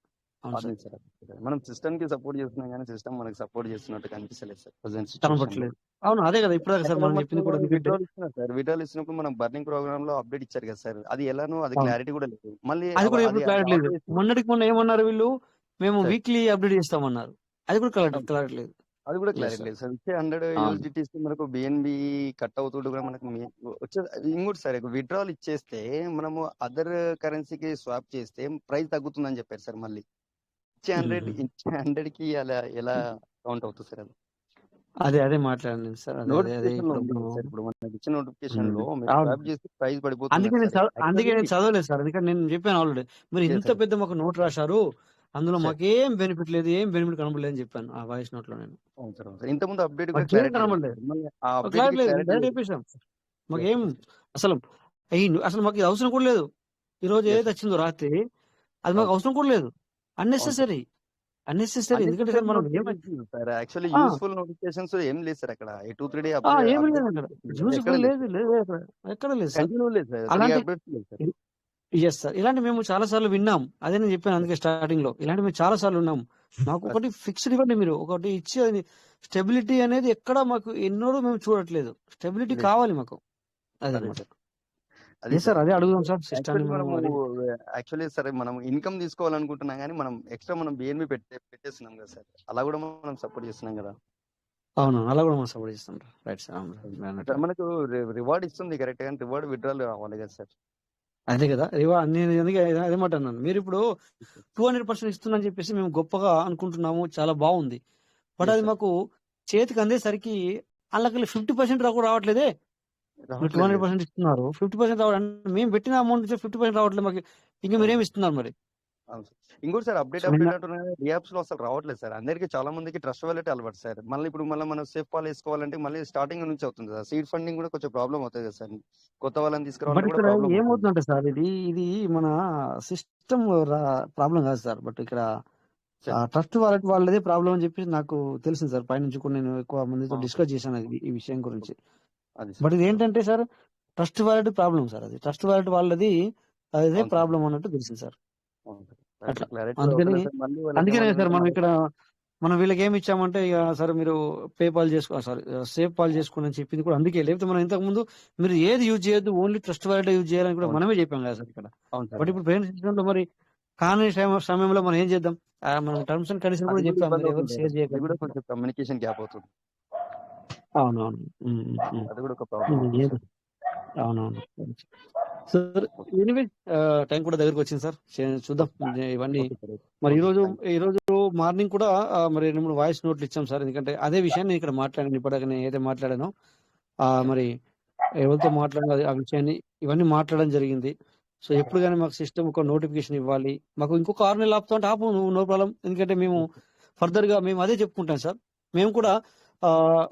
అవును అదే సార్. సార్ మనం సిస్టమ్ కి సపోర్ట్ చేస్తున్నాం కానీ సిస్టమ్ మనకి సపోర్ట్ చేస్తున్నట్టు కనిపిస్తలేదు సార్ ప్రజెంట్ సిచ్యువేషన్ లో. కనపట్లేదు. అవును, అదే కదా ఇప్పుడు సార్ అక్కడ మనం మనకు చెప్పింది కూడా. ఎందుకంటే విత్డ్రాల్ ఇస్తున్నారు సార్, విత్డ్రాల్ ఇచ్చినప్పుడు మనం బర్నింగ్ ప్రోగ్రామ్ లో అప్డేట్ ఇచ్చారు కదా సార్, అది ఎలానో అది అవును, క్లారిటీ కూడా లేదు. మళ్ళీ అది కూడా అది ఎప్పుడు అది క్లారిటీ లేదు. ఆపేసి మొన్నటికి మొన్న ఏమన్నారు వీళ్ళు, మేము సార్ వీక్లీ అప్డేట్ చేస్తామన్నారు, అది కూడా క్లారిటీ లేదు. అది కూడా లేదు క్లారిటీ సార్. లేదు సార్. ఇచ్చే 100 అవును. యూఎస్డిటీస్ మనకు బిఎన్బి కట్ అవుతుంటే కూడా మనకు వచ్చే ఇంకోటి సార్, విత్డ్రాల్ ఇచ్చేస్తే మనము అదర్ కరెన్సీకి స్వాప్ చేస్తే ప్రైస్ తగ్గుతుందని చెప్పారు సార్. మళ్ళీ ఇచ్చే 100 కి అలా ఎలా కౌంట్ అవుతుంది సార్? అది అదే మాట్లాడండి సార్. అదే నోటిఫికేషన్ లో ఇప్పుడు ఉంది కదా సార్, ఇప్పుడు మనకి ఇచ్చిన నోటిఫికేషన్ లో మీరు అవును, స్వాప్ చేస్తే ప్రైస్ అందుకే పడిపోతున్నారు నేను సార్. అందుకే నేను యాక్చువల్లీ చదవలేదు సార్. ఎందుకంటే నేను చెప్పాను ఆల్రెడీ, మీరు ఇంత సార్ పెద్ద మాకు నోట్ రాశారు, అందులో సార్ మాకేం బెనిఫిట్ లేదు, ఏం బెనిఫిట్ కనబడలేదు అని చెప్పాను ఆ వాయిస్ నోట్ లో నేను. అవును సార్ ఇంతకుముందు అప్డేట్ కూడా మాకేం క్లారిటీ లేదు కనబడలేదు, సార్. మళ్ళీ ఆ అప్డేట్ క్లారిటీ కి లేదు, క్లారిటీ డైరెక్ట్ లేదు. చెప్పేసాం. మాకేం అసలు అసలు మాకు ఇది అవసరం కూడా లేదు. ఈ రోజు ఏదైతే వచ్చిందో రాత్రి, అది మాకు అవును అవసరం కూడా లేదు. అవును సార్ అన్నెసెసరీ ఎందుకంటే సార్ మనం సార్ యాక్చువల్లీ ఆ, యూస్ఫుల్ నోటిఫికేషన్స్ ఏం లేదు సార్ అక్కడ. 2-3 డే అప్డేట్ ఏమి లేదు అక్కడ, ఎక్కడ యూస్ఫుల్ లేదు లేదు, లేదు అక్కడ, ఎక్కడ లేదు సార్. కంటిన్యూ లేదు సార్, 3 అలాంటి అప్డేట్స్ లేదు సార్. ఎస్ సార్, ఇలాంటి మేము చాలా సార్లు విన్నాం. అదే నేను చెప్పాను అందుకే స్టార్టింగ్ లో, ఇలాంటి మేము చాలా సార్లు విన్నాం. మాకు ఒకటి ఫిక్స్డ్ ఇవ్వండి, మీరు ఒకటి ఇచ్చి స్టెబిలిటీ అనేది ఎక్కడ మాకు ఎన్నడూ మేము చూడట్లేదు. స్టెబిలిటీ లేదు కావాలి మాకు. అదే అదే అన్నమాట. సార్ అదే సార్ సార్ అదే అడుగుదాం సార్ సిస్టాన్ని యాక్చువల్లీ మనం. మనము అది యాక్చువల్లీ సరే మనం ఇన్కమ్ తీసుకోవాలనుకుంటున్నాం కానీ మనం ఎక్స్ట్రా మనం బిఎన్బి పెట్టేస్తున్నాం కదా సార్, అలా కూడా మనం సపోర్ట్ చేస్తున్నాం కదా. అవును, అలా కూడా మనం సపోర్ట్ చేస్తాం. రైట్ సార్, అవును సార్, మీరు సార్ అన్నట్టు. మనకు రివార్డ్ ఇస్తుంది కరెక్ట్, కానీ రివార్డ్ విత్డ్రాల్ రావాలి కదా సార్. అదే కదా నేను అందుకే అదే మాట అన్నాను. మీరు ఇప్పుడు 200% ఇస్తుందని చెప్పేసి మేము గొప్పగా అనుకుంటున్నాము, చాలా బాగుంది. బట్ ఎస్ అది సార్ మాకు చేతికి అందేసరికి అలాగే 50% కూడా రావట్లేదే. రావట్లేదు 200% ఇస్తున్నారు, 50% రావడం మేము పెట్టిన అమౌంట్ నుంచి 50% రావట్లేదు మాకు, ఇంకా అవును మీరేమి సార్. ఇస్తున్నారు మరి? అవును సార్. ఇంకోటి సార్ అప్డేట్ సో నిన్న అంటున్నారు, రియాప్స్ లో అసలు రావట్లేదు సార్. అందరికి చాలా మందికి ట్రస్ట్ వాలెట్ అలవాటు సార్. మళ్ళీ ఇప్పుడు మనం సేఫ్ పాల్ వేసుకోవాలంటే మళ్ళీ స్టార్టింగ్ నుంచి అవుతుంది సార్. సీడ్ ఫండింగ్ కూడా కొంచెం ప్రాబ్లం అవుతుంది కదా సార్. కొత్త వాళ్ళని బట్ తీసుకురావాలన్నా కూడా ఇక్కడ ప్రాబ్లం అవుతుంది ఏమవుతుందంటే సార్, ఇది మన సిస్టమ్ ప్రాబ్లం కాదు సార్, బట్ ఇక్కడ సార్. ట్రస్ట్ వాలెట్ వాళ్ళదే ప్రాబ్లం అని చెప్పి నాకు తెలిసింది సార్. పైనుంచి కూడా నేను ఎక్కువ మందితో అవును సార్. డిస్కస్ చేశాను ఈ విషయం గురించి. అది బట్ సార్. ఇది ఏంటంటే sir, trust wallet problem sir, అది ట్రస్ట్ వాలెట్ వాళ్ళది అదే అవును సార్. ప్రాబ్లం అన్నట్టు తెలిసింది సార్. అవును సార్. అట్లా క్లారిటీ అందుకని అవుతలేదు సార్. మళ్ళీ వాళ్ళకి అందుకనే ఏమన్నా సార్ ఉంటే మనం మళ్ళీ ఇక్కడ మనం వీళ్ళకి ఏమి ఇచ్చామంటే, ఇక సరే మీరు పేపాల్ చేసుకో, సారీ సేఫ్ పాల్ చేసుకోండి అని చెప్పింది కూడా అందుకే. లేకపోతే మనం ఇంతకు ముందు మీరు ఏది యూజ్ చేయొద్దు, ఓన్లీ ట్రస్ట్ వాలెట్ యూజ్ చేయాలని కూడా అవును మనమే చెప్పాం కదా సార్ ఇక్కడ. అవును సార్. బట్ ఇప్పుడు పేరెంట్స్ సిస్టంలో మరి కాని సమయంలో మనం ఏం చేద్దాం? మనం టర్మ్స్ అండ్ కండిషన్ అది కూడా కూడా చెప్పాం, ఇబ్బంది మీరు ఎవరు అవుతుంది షేర్ సార్. అది చేయకండి కూడా అని కూడా. కొంచెం కమ్యూనికేషన్ గ్యాప్ అవుతుంది. అవునవును. అది కూడా ఒక ప్రాబ్లం అవుతుంది ఏదో సార్. అవునవును సార్. ఎనీవే టైం కూడా దగ్గరకు వచ్చింది సార్, చూద్దాం ఇవన్నీ. Okay sir. మరి ఓకే ఈరోజు థ్యాంక్ ఈరోజు మార్నింగ్ కూడా మరి 2-3 వాయిస్ నోట్లు ఇచ్చాం సార్. ఎందుకంటే అదే విషయాన్ని నేను ఇక్కడ మాట్లాడాను, ఇప్పటిదాకా నేను ఏదైతే మాట్లాడానో మరి ఎవరితో మాట్లాడినా ఆ విషయాన్ని ఇవన్నీ మాట్లాడడం జరిగింది. సో ఎప్పుడు కానీ మాకు సిస్టమ్ ఒక నోటిఫికేషన్ ఇవ్వాలి, మాకు ఇంకొక 6 నెలలు ఆపుతా అంటే ఆపు, నో ప్రాబ్లం. ఎందుకంటే మేము ఫర్దర్ గా మేము అదే చెప్పుకుంటాం సార్. మేము కూడా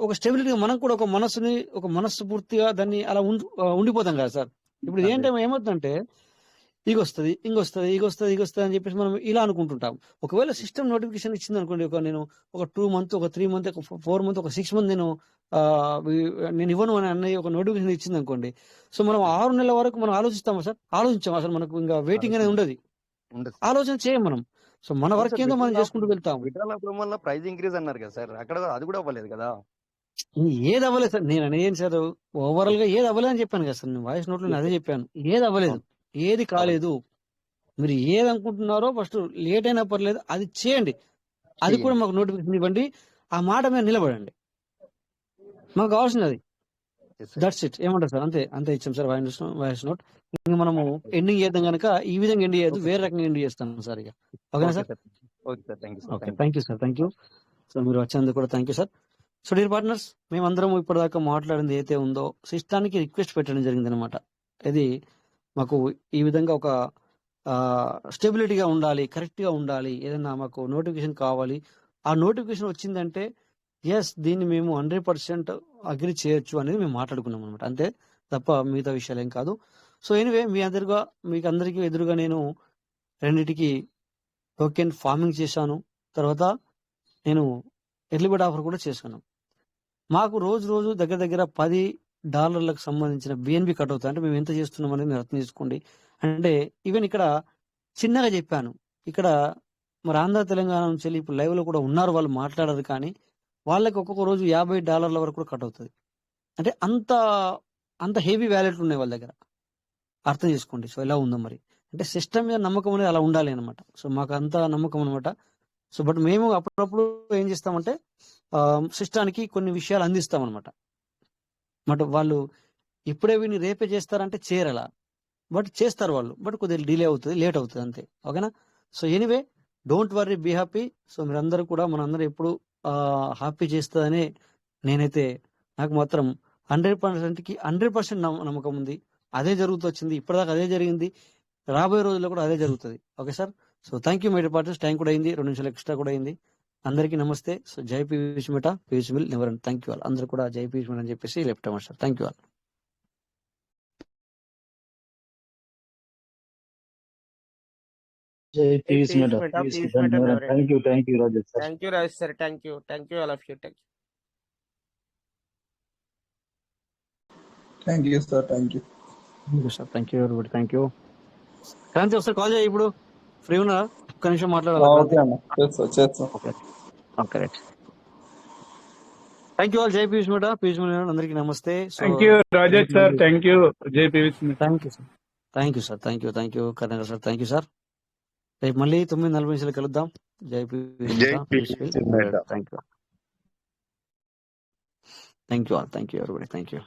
ఒక స్టెబిలిటీగా మనం కూడా ఒక మనస్సు పూర్తిగా దాన్ని అలా ఉండిపోతాం కదా సార్. ఇప్పుడు అదే ఏంటంటే ఏమవుతుందంటే, ఇగొస్తుంది ఇగొస్తుంది అని చెప్పేసి మనం ఇలా అనుకుంటుంటాం. ఒకవేళ సిస్టమ్ నోటిఫికేషన్ ఇచ్చింది అనుకోండి, నేను ఒక 2 మంత్, ఒక 3 మంత్, ఒక 4 మంత్, ఒక 6 మంత్ నేను ఇవ్వను అని అన్నయ్య ఒక నోటిఫికేషన్ ఇచ్చింది అనుకోండి. సో మనం 6 నెలల వరకు మనం ఆలోచిస్తామా సార్? ఆలోచించాం. అసలు మనకు ఇంకా వెయిటింగ్ అనేది ఉండదు, ఉండదు సార్. ఆలోచన చేయం మనం. సో మన అవును వర్క్ సార్. ఏందో మనం చేసుకుంటూ వెళ్తాం. విడ్రాల్ అవ్వడం వల్ల ప్రైస్ ఇంక్రీజ్ అన్నారు కదా సార్. అక్కడ అది కూడా అవ్వలేదు కదా. ఏది అవ్వలేదు సార్, నేను అనేది ఏంటి సార్, ఓవరాల్ గా ఏది అవ్వలేదు అని చెప్పాను కదా సార్. నేను వాయిస్ నోట్లో నేను అదే చెప్పాను, ఏది అవ్వలేదు, ఏది కాలేదు. మీరు ఏది అనుకుంటున్నారో ఫస్ట్ లేట్ అయినా పర్లేదు అది చేయండి, అది కూడా మాకు నోటిఫికేషన్ ఇవ్వండి, ఆ మాట మీద నిలబడండి. మాకు కావాల్సింది అది. That's it. ఏమంటారు సార్? అంతే అంతే ఇచ్చాం సార్ వాయిస్ నోట్. ఇంకా మనము ఎండింగ్ చేద్దాం కనుక ఈ విధంగా ఎండ్ చేయొద్దు, వేరే రకంగా ఎండ్ చేస్తాం సార్ ఇక. ఓకేనా sir? Okay sir. Thank you sir. Okay, thank you sir, thank you. So మీరు వచ్చినందుకు కూడా thank you sir. So dear partners, మేమందరం ఇప్పటిదాకా మాట్లాడింది ఏదైతే ఉందో సిస్టానికి రిక్వెస్ట్ పెట్టడం జరిగింది అనమాట. ఇది మాకు ఈ విధంగా ఒక స్టెబిలిటీగా ఉండాలి, కరెక్ట్గా ఉండాలి, ఏదైనా మాకు నోటిఫికేషన్ కావాలి. ఆ నోటిఫికేషన్ వచ్చిందంటే ఎస్ దీన్ని మేము 100% అగ్రి చేయొచ్చు అనేది మేము మాట్లాడుకున్నాం అనమాట. అంతే తప్ప మిగతా విషయాలు ఏం కాదు. సో ఎనివే మీకు అందరికీ ఎదురుగా నేను రెండింటికి టోకెన్ ఫార్మింగ్ చేశాను. తర్వాత నేను ఎర్లీ బర్డ్ ఆఫర్ కూడా చేశాను. మాకు రోజు దగ్గర దగ్గర $10 సంబంధించిన బిఎన్బి కట్ అవుతుంది. అంటే మేము ఎంత చేస్తున్నాం అనేది మీరు అర్థం చేసుకోండి. అంటే ఈవెన్ ఇక్కడ చిన్నగా చెప్పాను, ఇక్కడ మరి ఆంధ్ర తెలంగాణ నుంచి ఇప్పుడు లైవ్ లో కూడా ఉన్నారు, వాళ్ళు మాట్లాడరు, కానీ వాళ్ళకి ఒక్కొక్క రోజు $50 వరకు కూడా కట్ అవుతుంది. అంటే అంత హెవీ వ్యాలెట్లు ఉన్నాయి వాళ్ళ దగ్గర, అర్థం చేసుకోండి. సో ఎలా ఉందో మరి, అంటే సిస్టమ్ మీద నమ్మకం అనేది అలా ఉండాలి అనమాట. సో మాకు అంత నమ్మకం అనమాట. సో బట్ మేము అప్పుడప్పుడు ఏం చేస్తామంటే సిస్టానికి కొన్ని విషయాలు అందిస్తాం అనమాట. బట్ వాళ్ళు ఇప్పుడే వీని రేపే చేస్తారంటే చేయరలా, బట్ చేస్తారు వాళ్ళు, బట్ కొద్దిగా డిలే అవుతుంది, లేట్ అవుతుంది, అంతే. ఓకేనా? So anyway don't worry, be happy. So మీరందరూ కూడా మనందరూ ఎప్పుడు హ్యాపీ చేస్తుందని నేనైతే నాకు మాత్రం 100%కి 100% నమ్మకం ఉంది. అదే జరుగుతూ వచ్చింది ఇప్పటిదాకా, అదే జరిగింది, రాబోయే రోజుల్లో కూడా అదే జరుగుతుంది. Okay sir? So thank you my dear partners. Time కూడా అయింది, 2 నిమిషాలు ఎక్స్ట్రా కూడా అయింది. అందరికీ నమస్తే. సో జై పీయూష్ మిఠా, పీయూష్ మిల్ never end. Thank you all. అందరూ కూడా జై పీయూష్ మిల్ అని చెప్పేసి left sir. Thank you all. జై peace Peace madam, Meta, peace peace madam. Meta, never end. Thank you Rajesh sir. Thank you, Raj sir. Thank you, all of you. Thank you. Thank you sir. Thank you. Sir thank you everybody. Thank you. Kranti ఒకసారి call చేయి, ఇప్పుడు free ఉన్నారా? ఒక్క నిమిషం మాట్లాడాలి. Okay అన్న, చేస్తాం. Okay okay right. Thank you all. జై పీయూష్ మిఠా, పీయూష్ మిల్ అందరికీ నమస్తే. Thank you Rajesh sir. Thank you జై పీయూష్ మిల్. Thank you sir. Thank you sir. Thank you Karnakar sir. Thank you sir. రేపు మళ్ళీ 9:40 కలుద్దాం. జై పీయూష్ మిఠా, పీయూష్ మిల్. Thank you. Thank you all. Thank you everybody. Thank you.